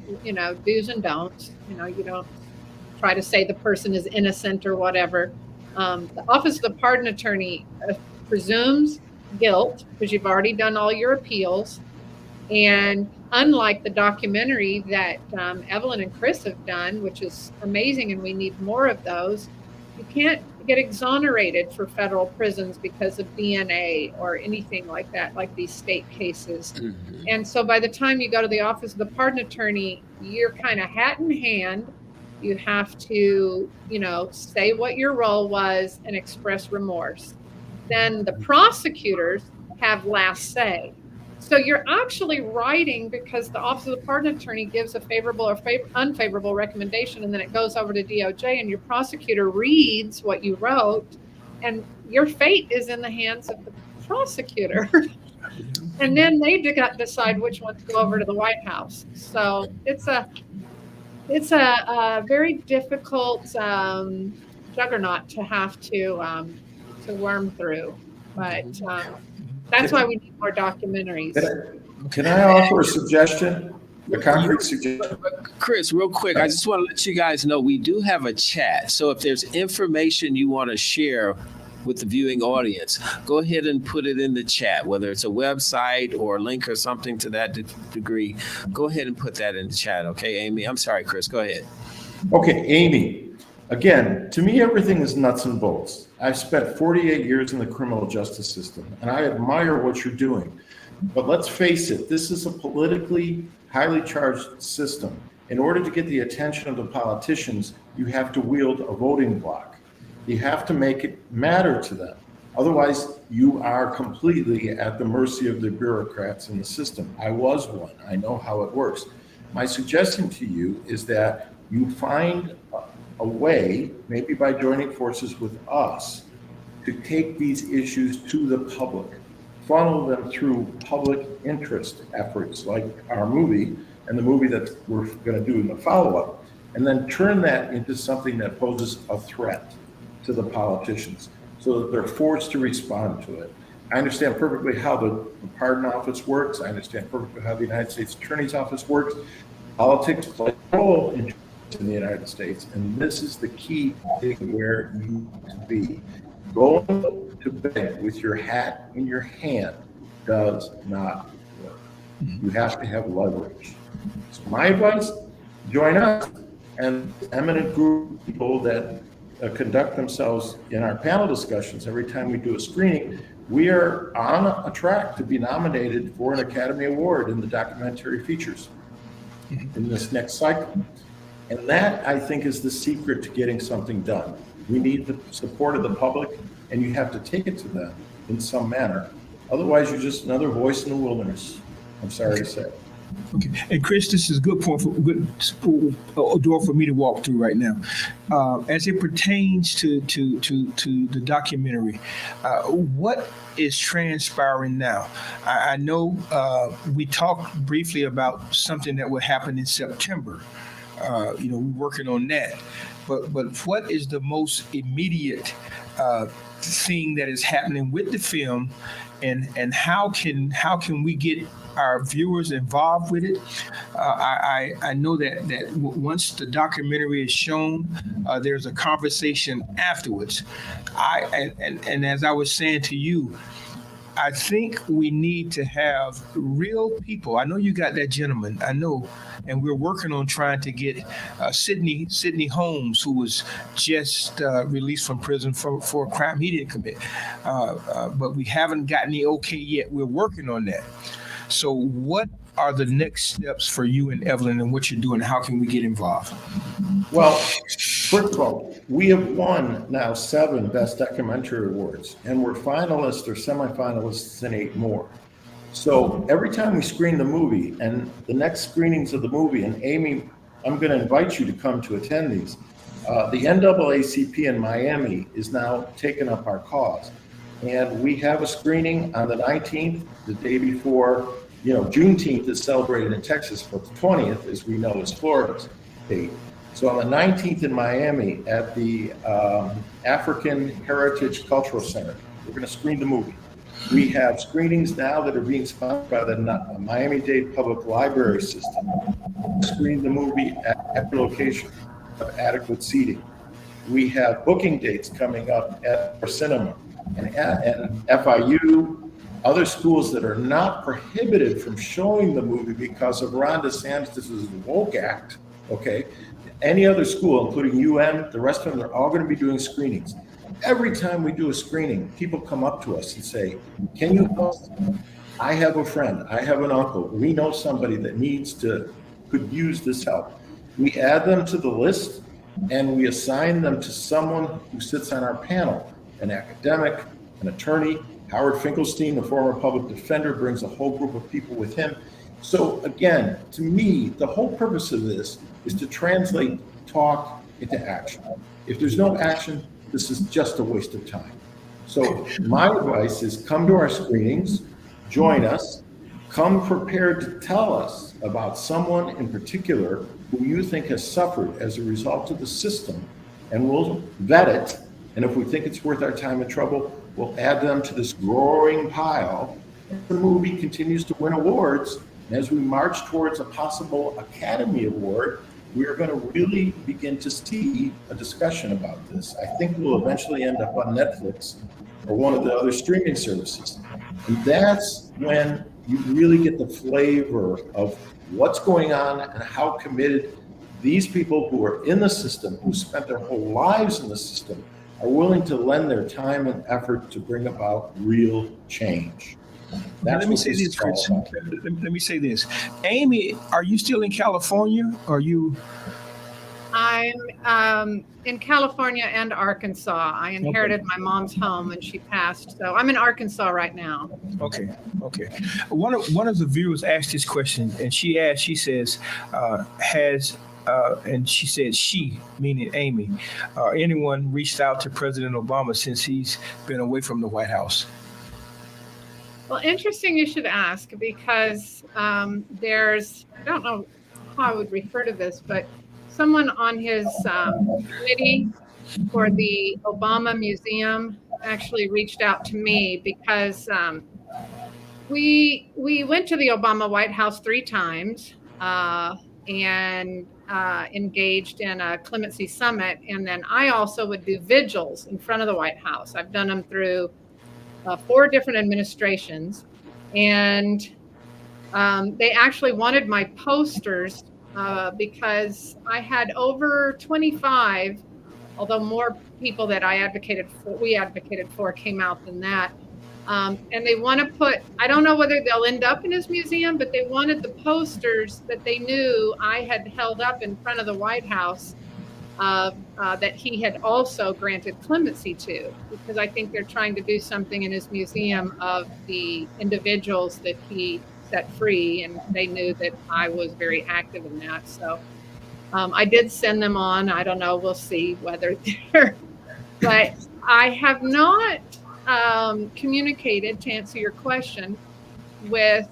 do's and don'ts. You don't try to say the person is innocent or whatever. The Office of the Pardon Attorney presumes guilt because you've already done all your appeals. And unlike the documentary that Evelyn and Chris have done, which is amazing, and we need more of those, you can't get exonerated for federal prisons because of DNA or anything like that, like these state cases. And so by the time you go to the Office of the Pardon Attorney, you're kind of hat in hand. You have to, say what your role was and express remorse. Then the prosecutors have last say. So you're actually writing because the Office of the Pardon Attorney gives a favorable or unfavorable recommendation, and then it goes over to DOJ, and your prosecutor reads what you wrote, and your fate is in the hands of the prosecutor. And then they decide which ones go over to the White House. So it's a very difficult juggernaut to have to worm through, but that's why we need more documentaries. Can I offer a suggestion? A concrete suggestion? Chris, real quick, I just want to let you guys know we do have a chat. So if there's information you want to share with the viewing audience, go ahead and put it in the chat, whether it's a website or a link or something to that degree. Go ahead and put that in the chat, okay, Amy? I'm sorry, Chris, go ahead. Okay, Amy, again, to me, everything is nuts and bolts. I've spent 48 years in the criminal justice system, and I admire what you're doing. But let's face it, this is a politically highly charged system. In order to get the attention of the politicians, you have to wield a voting bloc. You have to make it matter to them. Otherwise, you are completely at the mercy of the bureaucrats in the system. I was one. I know how it works. My suggestion to you is that you find a way, maybe by joining forces with us, to take these issues to the public, funnel them through public interest efforts like our movie and the movie that we're going to do in the follow-up, and then turn that into something that poses a threat to the politicians so that they're forced to respond to it. I understand perfectly how the pardon office works. I understand perfectly how the United States Attorney's Office works. Politics play a role in the United States, and this is the key thing where you need to be. Going to bed with your hat in your hand does not work. You have to have leverage. So my advice, join us and eminent group of people that conduct themselves in our panel discussions every time we do a screening. We are on a track to be nominated for an Academy Award in the documentary features in this next cycle. And that, I think, is the secret to getting something done. We need the support of the public, and you have to take it to them in some manner. Otherwise, you're just another voice in the wilderness. I'm sorry to say. Okay, and Chris, this is a good point, a door for me to walk through right now. As it pertains to the documentary, what is transpiring now? I know we talked briefly about something that will happen in September. We're working on that. But what is the most immediate thing that is happening with the film, and how can we get our viewers involved with it? I know that once the documentary is shown, there's a conversation afterwards. And as I was saying to you, I think we need to have real people. I know you got that gentleman. I know, and we're working on trying to get Sidney Holmes, who was just released from prison for a crime he didn't commit. But we haven't gotten the okay yet. We're working on that. So what are the next steps for you and Evelyn, and what you're doing? How can we get involved? Well, first of all, we have won now 7 Best Documentary Awards, and we're finalists or semifinalists in 8 more. So every time we screen the movie, and the next screenings of the movie, and Amy, I'm going to invite you to come to attend these. The NAACP in Miami is now taking up our cause. And we have a screening on the 19th, the day before, Juneteenth is celebrated in Texas, but the 20th, as we know, is Florida's date. So on the 19th in Miami at the African Heritage Cultural Center, we're going to screen the movie. We have screenings now that are being sponsored by the Miami-Dade Public Library System. Screen the movie at every location of adequate seating. We have booking dates coming up at our cinema and FIU, other schools that are not prohibited from showing the movie because of Ron DeSantis' woke act, okay? Any other school, including UM, the rest of them, they're all going to be doing screenings. Every time we do a screening, people come up to us and say, can you help? I have a friend, I have an uncle, we know somebody that could use this help. We add them to the list and we assign them to someone who sits on our panel, an academic, an attorney. Howard Finkelstein, the former public defender, brings a whole group of people with him. So again, to me, the whole purpose of this is to translate talk into action. If there's no action, this is just a waste of time. So my advice is come to our screenings, join us, come prepared to tell us about someone in particular who you think has suffered as a result of the system, and we'll vet it. And if we think it's worth our time and trouble, we'll add them to this growing pile. The movie continues to win awards. And as we march towards a possible Academy Award, we are going to really begin to see a discussion about this. I think we'll eventually end up on Netflix or one of the other streaming services. And that's when you really get the flavor of what's going on and how committed these people who are in the system, who spent their whole lives in the system, are willing to lend their time and effort to bring about real change. Let me say this, Chris. Let me say this. Amy, are you still in California? Are you? I I'm in California and Arkansas. I inherited my mom's home when she passed, so I'm in Arkansas right now. Okay. One of the viewers asked this question, and she says, and she said she, meaning Amy, anyone reached out to President Obama since he's been away from the White House? Well, interesting you should ask, because there's, I don't know how I would refer to this, but someone on his committee for the Obama Museum actually reached out to me because we went to the Obama White House 3 times and engaged in a clemency summit. And then I also would do vigils in front of the White House. I've done them through 4 different administrations. And they actually wanted my posters because I had over 25, although more people that we advocated for came out than that. And they want to put, I don't know whether they'll end up in his museum, but they wanted the posters that they knew I had held up in front of the White House that he had also granted clemency to, because I think they're trying to do something in his museum of the individuals that he set free, and they knew that I was very active in that. So I did send them on. I don't know. We'll see whether they're, but I have not communicated, to answer your question, with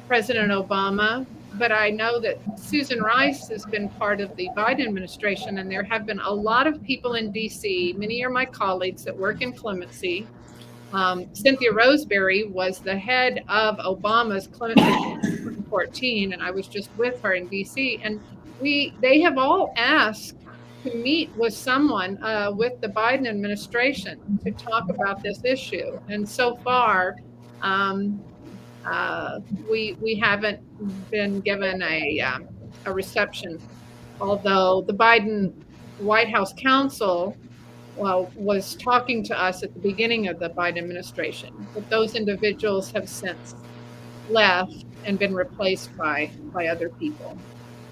President Obama, but I know that Susan Rice has been part of the Biden administration, and there have been a lot of people in DC. Many are my colleagues that work in clemency. Cynthia Roseberry was the head of Obama's clemency in 2014, and I was just with her in DC, and they have all asked to meet with someone with the Biden administration to talk about this issue. And so far, we haven't been given a reception, although the Biden White House counsel was talking to us at the beginning of the Biden administration, but those individuals have since left and been replaced by other people.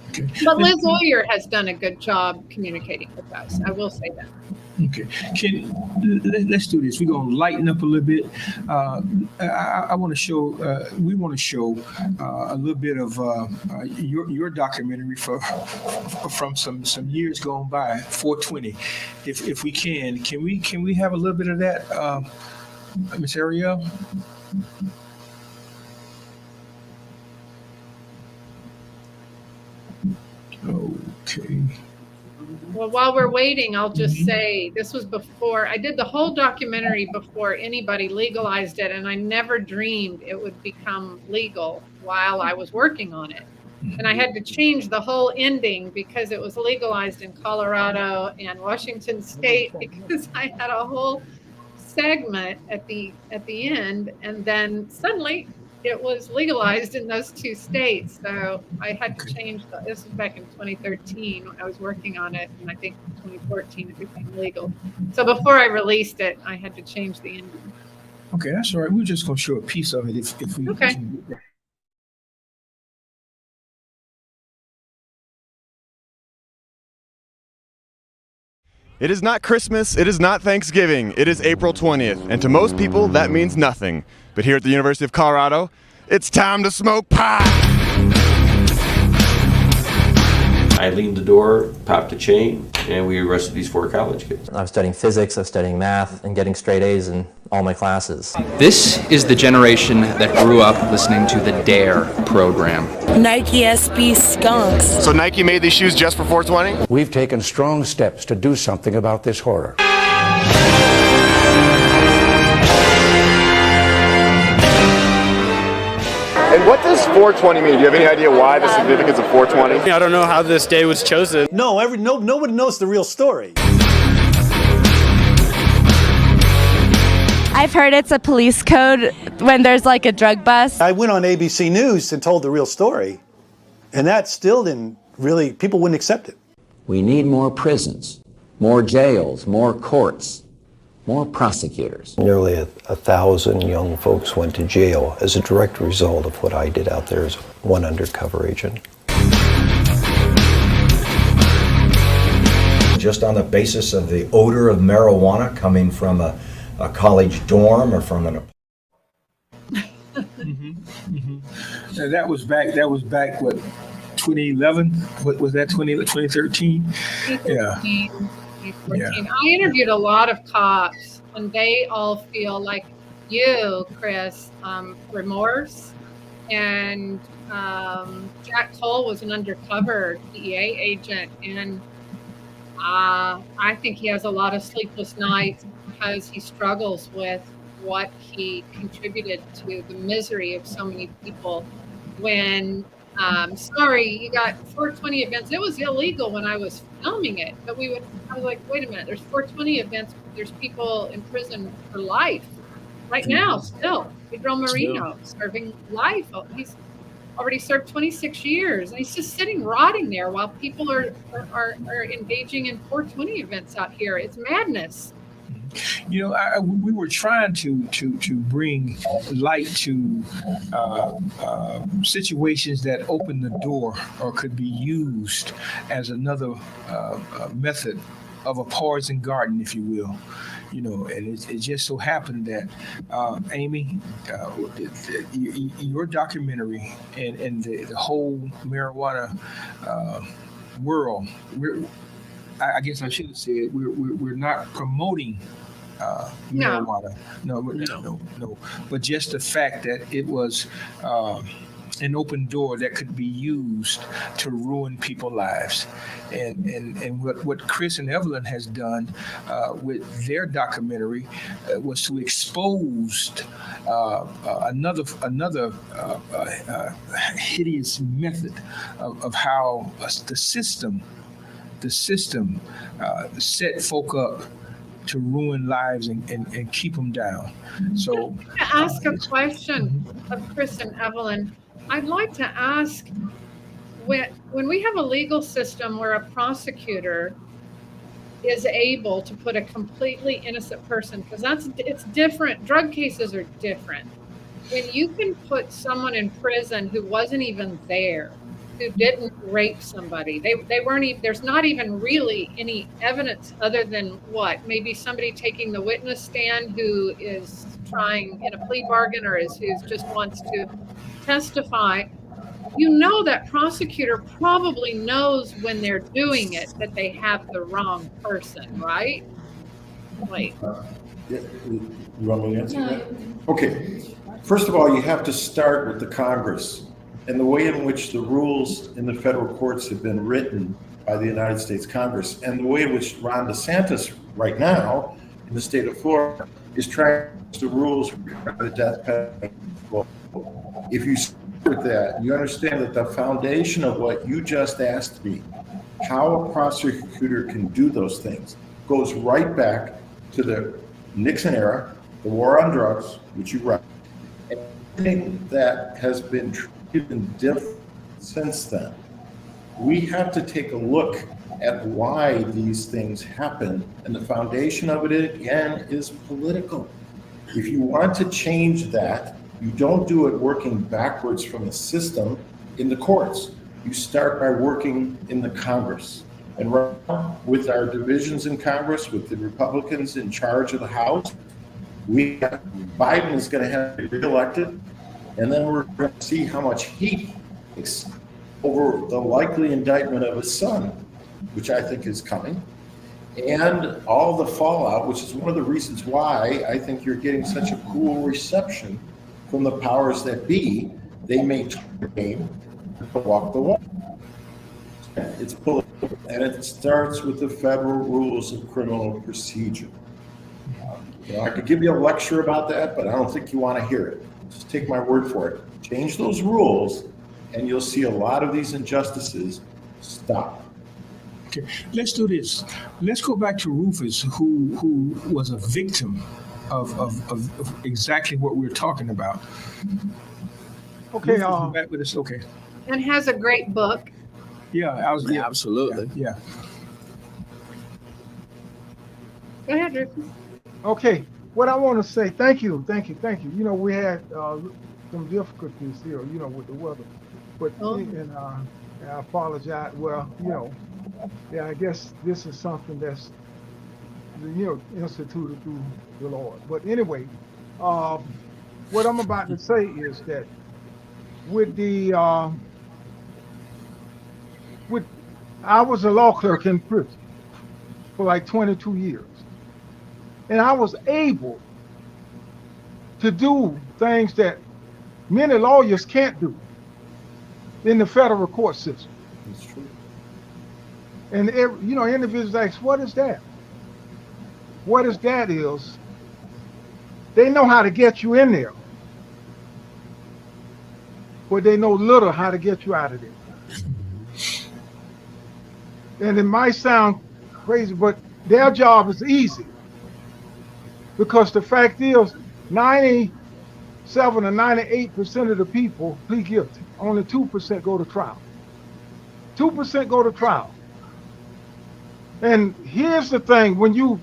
Okay. But Liz Oyer has done a good job communicating with us. I will say that. Okay. Let's do this. We're going to lighten up a little bit. I want to show, we want to show a little bit of your documentary from some years gone by, 420. If we can we have a little bit of that, Ms. Ariel? Okay. Well, while we're waiting, I'll just say this was before I did the whole documentary before anybody legalized it, and I never dreamed it would become legal while I was working on it. And I had to change the whole ending because it was legalized in Colorado and Washington State, because I had a whole segment at the end, and then suddenly it was legalized in those 2 states. So I had to change this was back in 2013 when I was working on it, and I think in 2014 it became legal. So before I released it, I had to change the ending. Okay, that's all right. We're just going to show a piece of it if we Okay. can get that. It is not Christmas, it is not Thanksgiving, it is April 20th, and to most people that means nothing. But here at the University of Colorado, it's time to smoke pot! I leaned the door, popped the chain, and we arrested these 4 college kids. I was studying physics, I was studying math, and getting straight A's in all my classes. This is the generation that grew up listening to the DARE program. Nike SB Skunks. So Nike made these shoes just for 420? We've taken strong steps to do something about this horror. And what does 420 mean? Do you have any idea why the significance of 420? I don't know how this day was chosen. Nobody knows the real story. I've heard it's a police code when there's like a drug bust. I went on ABC News and told the real story, and that still didn't really, people wouldn't accept it. We need more prisons, more jails, more courts, more prosecutors. Nearly 1,000 young folks went to jail as a direct result of what I did out there as one undercover agent. just on the basis of the odor of marijuana coming from a college dorm or from an That was back what, 2011? What was that, 2013? Yeah. 2014. I interviewed a lot of cops, and they all feel like you, Chris, remorse. And Jack Cole was an undercover DEA agent, and I think he has a lot of sleepless nights because he struggles with what he contributed to the misery of so many people. When sorry, you got 420 events. It was illegal when I was filming it, but I was like, wait a minute, there's 420 events. There's people in prison for life right now still. Pedro Marino serving life. He's already served 26 years, and he's just sitting rotting there while people are engaging in 420 events out here. It's madness. You know, we were trying to bring light to situations that open the door or could be used as another method of a poison garden, if you will. You know, and it just so happened that Amy, your documentary and the whole marijuana world, I guess I should have said we're not promoting marijuana. No. But just the fact that it was an open door that could be used to ruin people's lives. And what Chris and Evelyn has done with their documentary was to expose another hideous method of how the system set folk up to ruin lives and keep them down. So to ask a question of Chris and Evelyn, I'd like to ask, when we have a legal system where a prosecutor is able to put a completely innocent person, because it's different, drug cases are different. When you can put someone in prison who wasn't even there, who didn't rape somebody, they weren't even, there's not even really any evidence other than what, maybe somebody taking the witness stand who is trying in a plea bargain or who just wants to testify. You know, that prosecutor probably knows when they're doing it that they have the wrong person, right? Wait. You want me to answer that? Okay. First of all, you have to start with the Congress and the way in which the rules in the federal courts have been written by the United States Congress, and the way in which Ron DeSantis right now in the state of Florida is trying to the rules regarding the death penalty. Well, if you start with that, you understand that the foundation of what you just asked me, how a prosecutor can do those things, goes right back to the Nixon era, the war on drugs, which you write, and everything that has been treated different since then. We have to take a look at why these things happen, and the foundation of it, again, is political. If you want to change that, you don't do it working backwards from the system in the courts. You start by working in the Congress. And right now, with our divisions in Congress, with the Republicans in charge of the House, Biden is going to have to be reelected, and then we're going to see how much heat takes over the likely indictment of his son, which I think is coming, and all the fallout, which is one of the reasons why I think you're getting such a cool reception from the powers that be. They may turn the game to walk the walk. It's political, and it starts with the federal rules of criminal procedure. I could give you a lecture about that, but I don't think you want to hear it. Just take my word for it. Change those rules, and you'll see a lot of these injustices stop. Okay, let's do this. Let's go back to Rufus, who was a victim of exactly what we're talking about. Okay, back with us. Okay. And has a great book. Yeah, absolutely. Yeah. Go ahead, Rufus. Okay, what I want to say, thank you. You know, we had some difficulties here, you know, with the weather, but and I apologize. Well, you know, Yeah, I guess this is something that's instituted through the Lord. But anyway, what I'm about to say is that with the with I was a law clerk in prison for like 22 years, and I was able to do things that many lawyers can't do in the federal court system. That's true. And individuals ask, "What is that?" What is that? Is they know how to get you in there, but they know little how to get you out of there. And it might sound crazy, but their job is easy, because the fact is 97 or 98% of the people plead guilty. Only 2% go to trial. 2% go to trial. And here's the thing,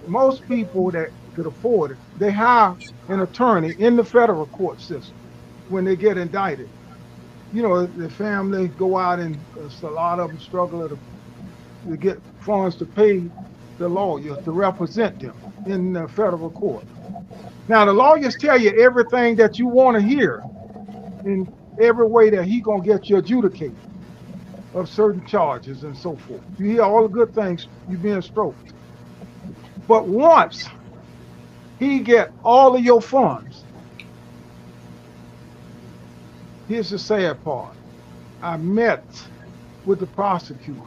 most people that could afford it, they hire an attorney in the federal court system when they get indicted. The family go out, and a lot of them struggle to get funds to pay the lawyer to represent them in the federal court. Now, the lawyers tell you everything that you want to hear in every way that he gonna get you adjudicated of certain charges and so forth. You hear all the good things, you being stroked. But once he get all of your funds, here's the sad part. I met with the prosecutor,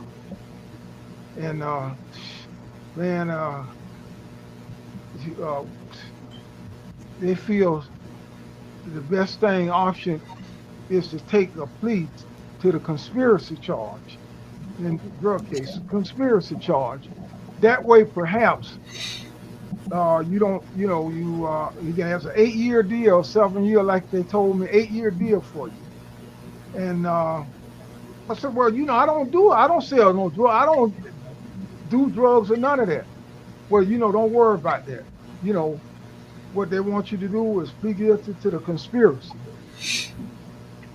and they feel the best option is to take a plea to the conspiracy charge in the drug case, conspiracy charge. That way, perhaps you can have an 8-year deal, 7-year, like they told me, 8-year deal for you. And I said, well, I don't sell no drugs. I don't do drugs or none of that. Well, don't worry about that. What they want you to do is plead guilty to the conspiracy.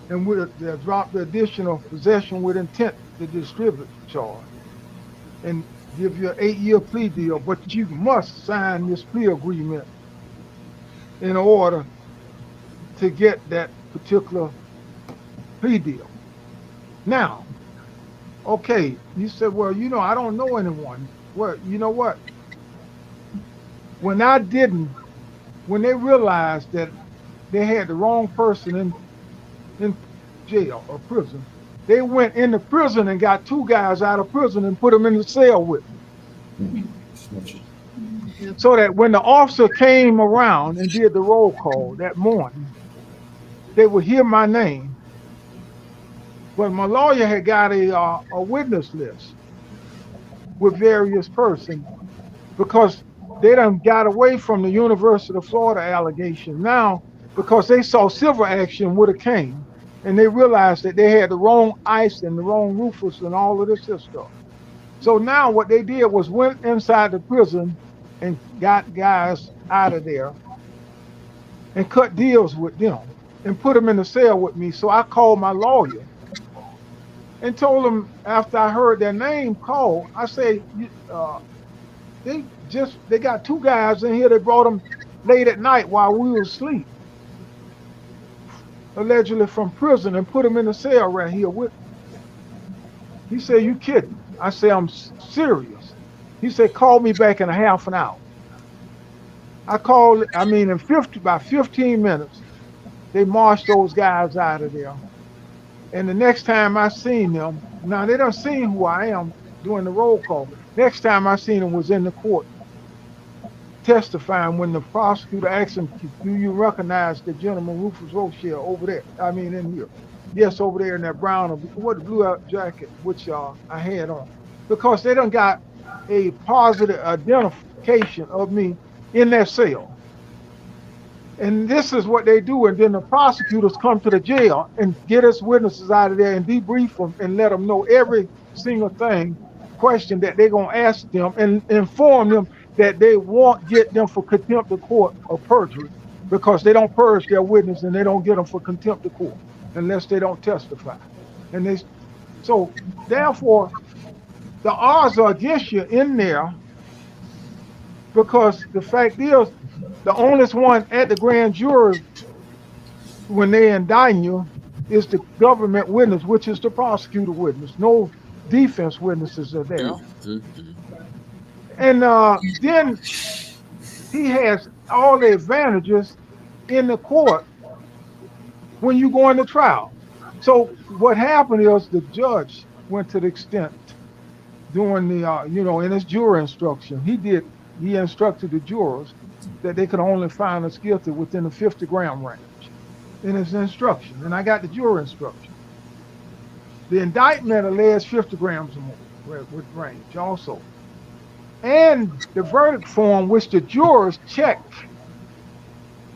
And they'll drop the additional possession with intent to distribute charge and give you an 8-year plea deal. But you must sign this plea agreement in order to get that particular plea deal. Now, okay, you said, well, I don't know anyone. Well, you know what? When they realized that they had the wrong person in jail or prison, they went into prison and got 2 guys out of prison and put them in the cell with them. So that when the officer came around and did the roll call that morning, they would hear my name. But my lawyer had got a witness list with various persons, because they done got away from the University of Florida allegation now, because they saw civil action would have came, and they realized that they had the wrong ICE and the wrong Rufus and all of this stuff. So now what they did was went inside the prison and got guys out of there and cut deals with them and put them in the cell with me. So I called my lawyer and told him, after I heard their name called, I said, they got 2 guys in here. They brought them late at night while we were asleep, allegedly from prison, and put them in the cell right here with me. He said, you kidding? I said, I'm serious. He said, call me back in a half an hour. I called, in about 15 minutes, they marched those guys out of there. And the next time I seen them, now they done seen who I am doing the roll call. Next time I seen them was in the court testifying, when the prosecutor asked him, do you recognize the gentleman Rufus Rochelle over there? In here. Yes, over there in that brown, blue out jacket, which I had on. Because they done got a positive identification of me in that cell. And this is what they do. And then the prosecutors come to the jail and get us witnesses out of there and debrief them and let them know every single question that they're going to ask them, and inform them that they won't get them for contempt of court or perjury, because they don't purge their witness, and they don't get them for contempt of court unless they don't testify. And so therefore, the odds are against you in there because the fact is, the only one at the grand jury when they indict you is the government witness, which is the prosecutor witness. No defense witnesses are there. And then he has all the advantages in the court when you go into trial. So what happened is the judge went to the extent during the, in his jury instruction, he instructed the jurors that they could only find us guilty within the 50-gram range in his instruction. And I got the jury instruction. The indictment alleged 50 grams or more with range also. And the verdict form, which the jurors checked,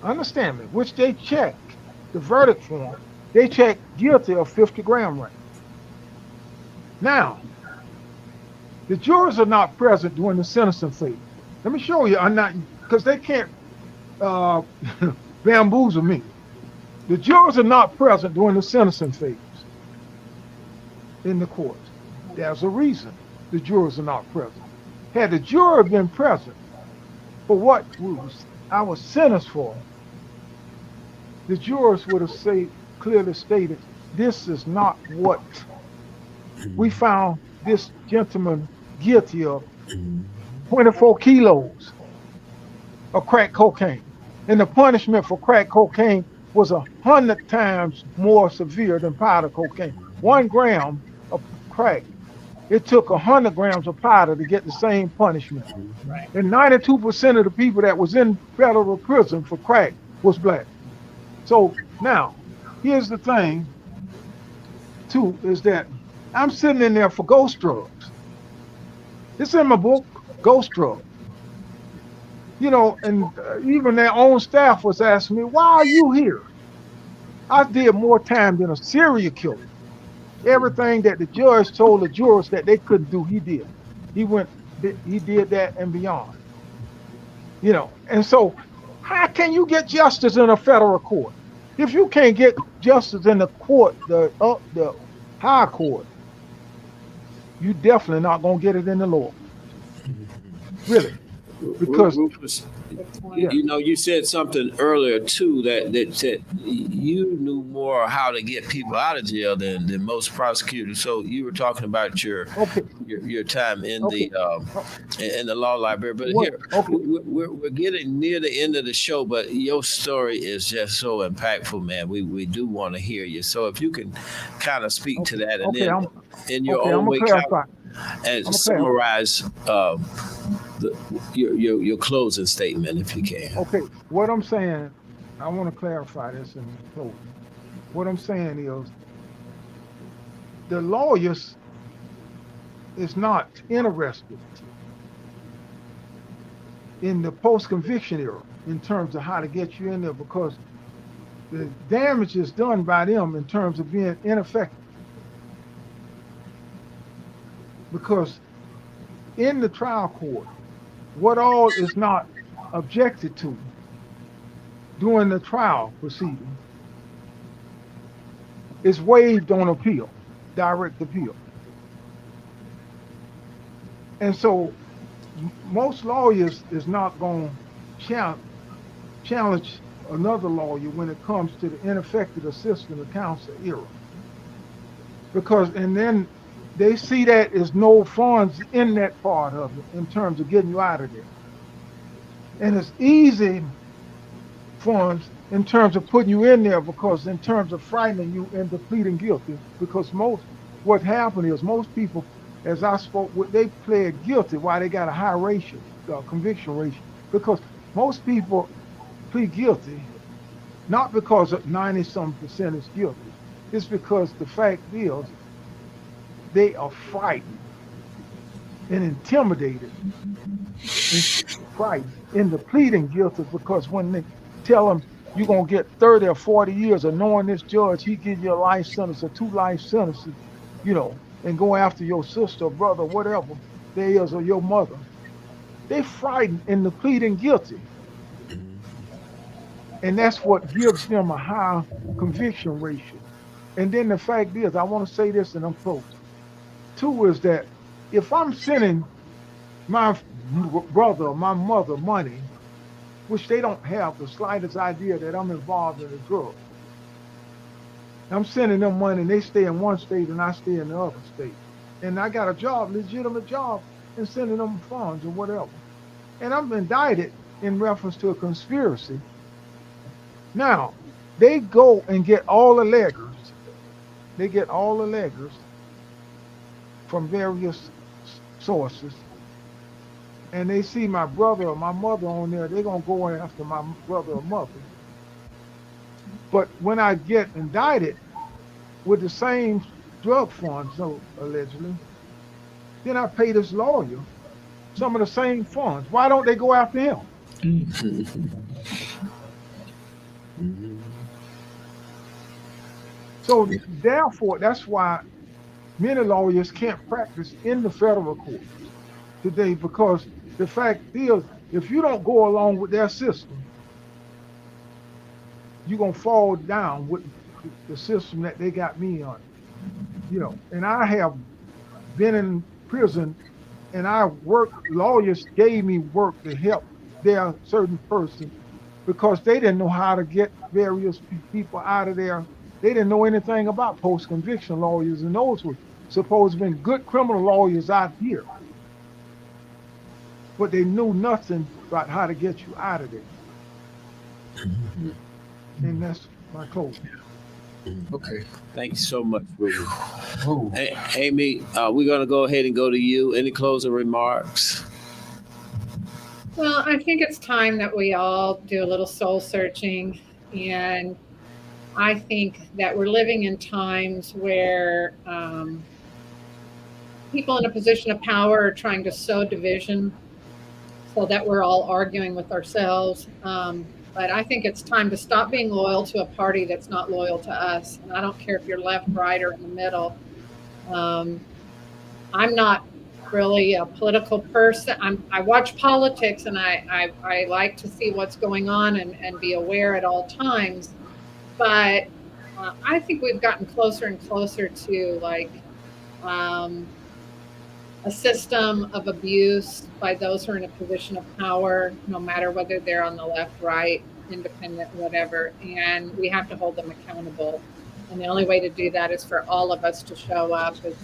understand me, which they checked, the verdict form, they checked guilty of 50-gram range. Now, the jurors are not present during the sentencing phase. Let me show you, I'm not, because they can't bamboozle me. The jurors are not present during the sentencing phase in the court. There's a reason the jurors are not present. Had the juror been present for what I was sentenced for, the jurors would have clearly stated, this is not what we found this gentleman guilty of. 24 kilos of crack cocaine. And the punishment for crack cocaine was 100 times more severe than powder cocaine. 1 gram of crack, it took 100 grams of powder to get the same punishment. Right. And 92% of the people that was in federal prison for crack was black. So now, here's the thing, too, is that I'm sitting in there for ghost drugs. It's in my book, Ghost Drug. And even their own staff was asking me, why are you here? I did more time than a serial killer. Everything that the judge told the jurors that they couldn't do, he did. He did that and beyond. And so how can you get justice in a federal court? If you can't get justice in the court, the high court, you definitely not going to get it in the lower. Really, because Rufus, you said something earlier too that said you knew more how to get people out of jail than most prosecutors. So you were talking about your time in the law library. But we're getting near the end of the show. But your story is just so impactful, man. We do want to hear you. So if you can kind of speak to that and then in your own way, and summarize your closing statement, if you can. Okay, what I'm saying, I want to clarify this in closing. What I'm saying is, the lawyers is not interested in the post-conviction era in terms of how to get you in there, because the damage is done by them in terms of being ineffective. Because in the trial court, what all is not objected to during the trial proceeding is waived on appeal, direct appeal. And so most lawyers is not going to challenge another lawyer when it comes to the ineffective assistance of counsel era. And then they see that as no funds in that part of it in terms of getting you out of there. And it's easy funds in terms of putting you in there, because in terms of frightening you into pleading guilty, because what happened is most people, as I spoke with, they pled guilty while they got a high ratio, conviction ratio, because most people plead guilty not because of 90-some% is guilty. It's because the fact is they are frightened and intimidated and frightened into pleading guilty, because when they tell them you're going to get 30 or 40 years of knowing this judge, he gives you a life sentence or 2 life sentences, and go after your sister or brother, whatever they is, or your mother. They frightened into pleading guilty. And that's what gives them a high conviction ratio. And then the fact is, I want to say this and I'm close. 2 is that if I'm sending my brother or my mother money, which they don't have the slightest idea that I'm involved in the drug, I'm sending them money and they stay in one state and I stay in the other state. And I got a job, legitimate job, and sending them funds or whatever. And I'm indicted in reference to a conspiracy. Now, they go and get all the letters. They get all the letters from various sources. And they see my brother or my mother on there, they're going to go after my brother or mother. But when I get indicted with the same drug funds, so allegedly, then I pay this lawyer some of the same funds. Why don't they go after him? So therefore, that's why many lawyers can't practice in the federal courts today, because the fact is, if you don't go along with their system, you're going to fall down with the system that they got me on. And I have been in prison and lawyers gave me work to help their certain person because they didn't know how to get various people out of there. They didn't know anything about post-conviction lawyers, and those were supposed to be good criminal lawyers out here. But they knew nothing about how to get you out of there. And that's my closing. Okay. Thank you so much, Rudy. Hey, Amy, we're going to go ahead and go to you. Any closing remarks? Well, I think it's time that we all do a little soul searching. And I think that we're living in times where people in a position of power are trying to sow division so that we're all arguing with ourselves. But I think it's time to stop being loyal to a party that's not loyal to us. And I don't care if you're left, right, or in the middle. I'm not really a political person. I watch politics and I like to see what's going on and be aware at all times. But I think we've gotten closer and closer to a system of abuse by those who are in a position of power, no matter whether they're on the left, right, independent, whatever. And we have to hold them accountable. And the only way to do that is for all of us to show up, as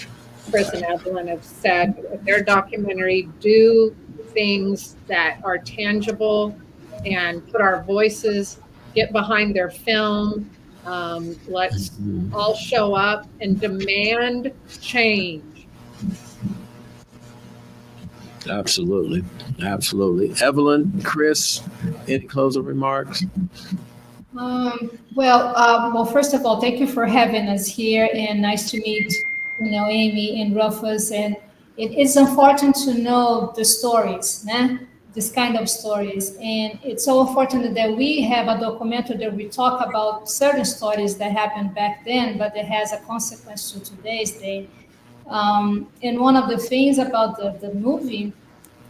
Chris and Evelyn have said, with their documentary, do things that are tangible and put our voices, get behind their film. Let's all show up and demand change. Absolutely. Evelyn, Chris, any closing remarks? Well, first of all, thank you for having us here, and nice to meet, Amy and Rufus. And it is important to know the stories, this kind of stories. And it's so unfortunate that we have a documentary that we talk about certain stories that happened back then, but it has a consequence to today's day. And one of the things about the movie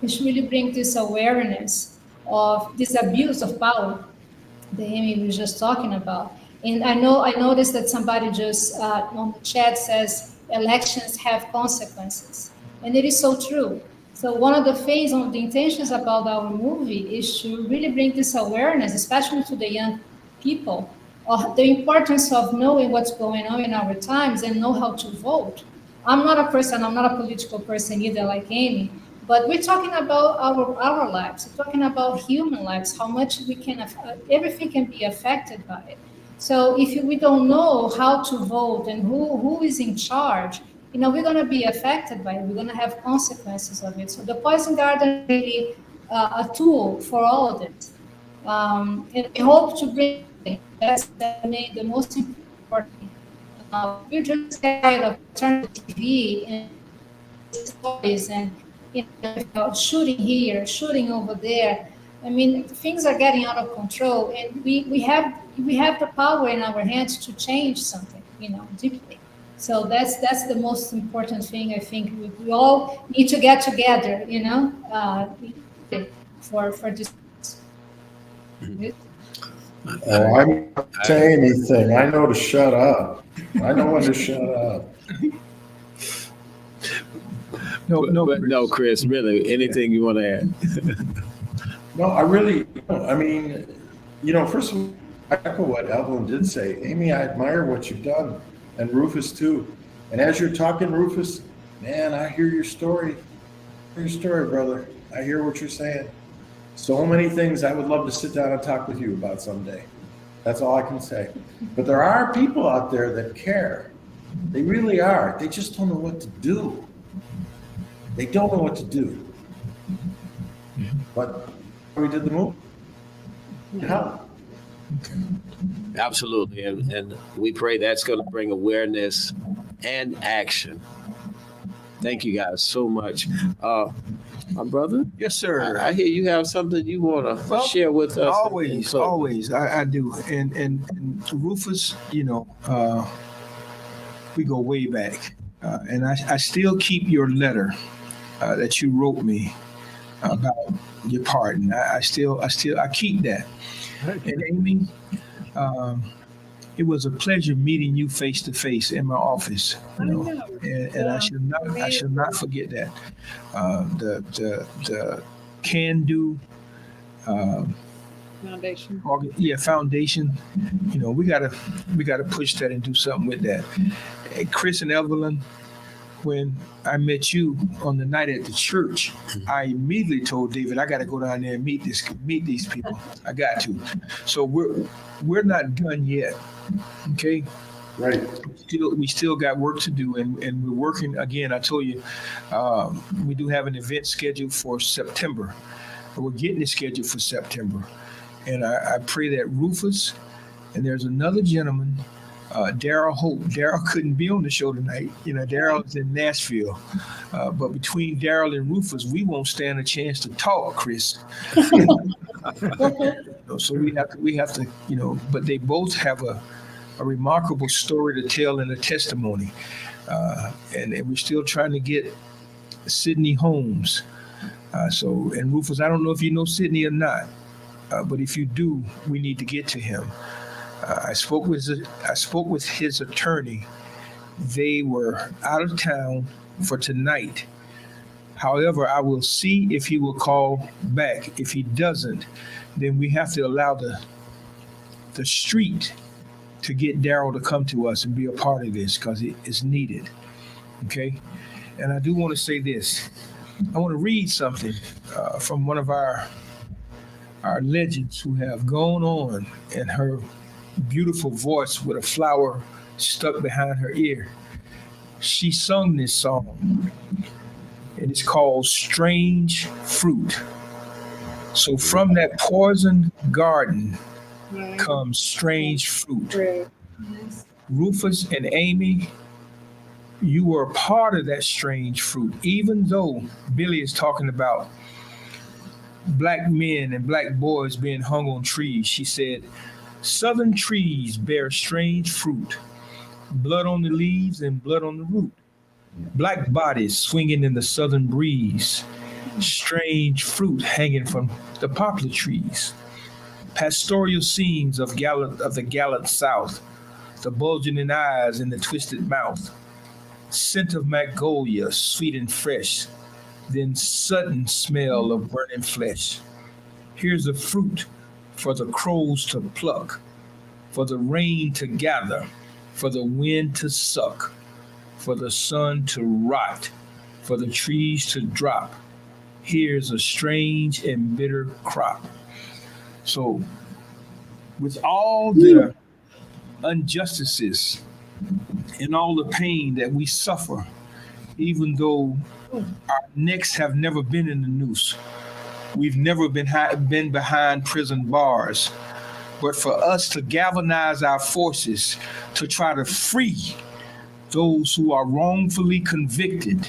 is really bring this awareness of this abuse of power that Amy was just talking about. And I noticed that somebody just on the chat says elections have consequences, and it is so true. So one of the things, one of the intentions about our movie is to really bring this awareness, especially to the young people, of the importance of knowing what's going on in our times and know how to vote. I'm not a political person either, like Amy, but we're talking about our lives. We're talking about human lives, how much everything can be affected by it. So if we don't know how to vote and who is in charge, we're going to be affected by it. We're going to have consequences of it. So the Poison Garden is really a tool for all of it. And we hope to bring that's the most important. We're just tired of turning the TV and stories and shooting here, shooting over there. I mean, things are getting out of control, and we have the power in our hands to change something, deeply. So that's the most important thing. I think we all need to get together, for this. Oh, I'm not saying anything. I know to shut up. I know when to shut up. No, Chris, really, anything you want to add? No, first of all, I echo what Evelyn did say. Amy, I admire what you've done, and Rufus too. And as you're talking, Rufus, man, I hear your story. Brother. I hear what you're saying. So many things I would love to sit down and talk with you about someday. That's all I can say. But there are people out there that care. They really are. They just don't know what to do. They don't know what to do. But we did the move. How? Absolutely. And we pray that's going to bring awareness and action. Thank you guys so much. My brother? Yes, sir. I hear you have something you want to share with us. Always. I do. And Rufus, we go way back. And I still keep your letter that you wrote me about your pardon. I keep that. And Amy, it was a pleasure meeting you face to face in my office. And I shall not forget that. The Can Do Foundation. Foundation. We gotta push that and do something with that. Chris and Evelyn, when I met you on the night at the church, I immediately told David, I got to go down there and meet these people. I got to. So we're not done yet. Okay. Right. We still got work to do, and we're working again. I told you, we do have an event scheduled for September. We're getting it scheduled for September, and I pray that Rufus and there's another gentleman. Daryl Hope. Daryl couldn't be on the show tonight. Daryl is in Nashville. But between Daryl and Rufus, we won't stand a chance to talk, Chris. So we have to, but they both have a remarkable story to tell and a testimony. And we're still trying to get Sydney Holmes. And Rufus, I don't know if you know Sydney or not, but if you do, we need to get to him. I spoke with his attorney. They were out of town for tonight. However, I will see if he will call back. If he doesn't, then we have to allow the street to get Daryl to come to us and be a part of this because it is needed. Okay? And I do want to say this. I want to read something from one of our legends who have gone on, and her beautiful voice with a flower stuck behind her ear. She sung this song, and it's called Strange Fruit. So from that poison garden comes strange fruit. Rufus and Amy, you were a part of that strange fruit. Even though Billy is talking about black men and black boys being hung on trees, she said, Southern trees bear strange fruit, blood on the leaves and blood on the root. Black bodies swinging in the southern breeze, strange fruit hanging from the poplar trees. Pastoral scenes of the gallant South, the bulging in eyes and the twisted mouth. Scent of magnolia, sweet and fresh, then sudden smell of burning flesh. Here's a fruit for the crows to pluck, for the rain to gather, for the wind to suck, for the sun to rot, for the trees to drop. Here's a strange and bitter crop. So, with all the injustices and all the pain that we suffer, even though our necks have never been in the noose, we've never been behind prison bars. But for us to galvanize our forces to try to free those who are wrongfully convicted,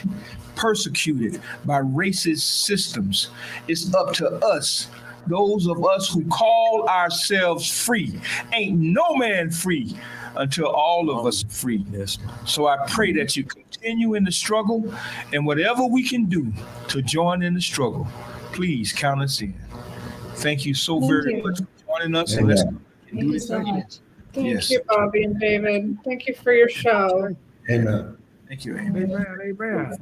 persecuted by racist systems, it's up to us, those of us who call ourselves free. Ain't no man free until all of us are free. Yes. So I pray that you continue in the struggle, and whatever we can do to join in the struggle, please count us in. Thank you so very much for joining us. And let's do this again. Thank you, Bobby and David. Thank you for your show. Amen. Thank you, Amy. Amen.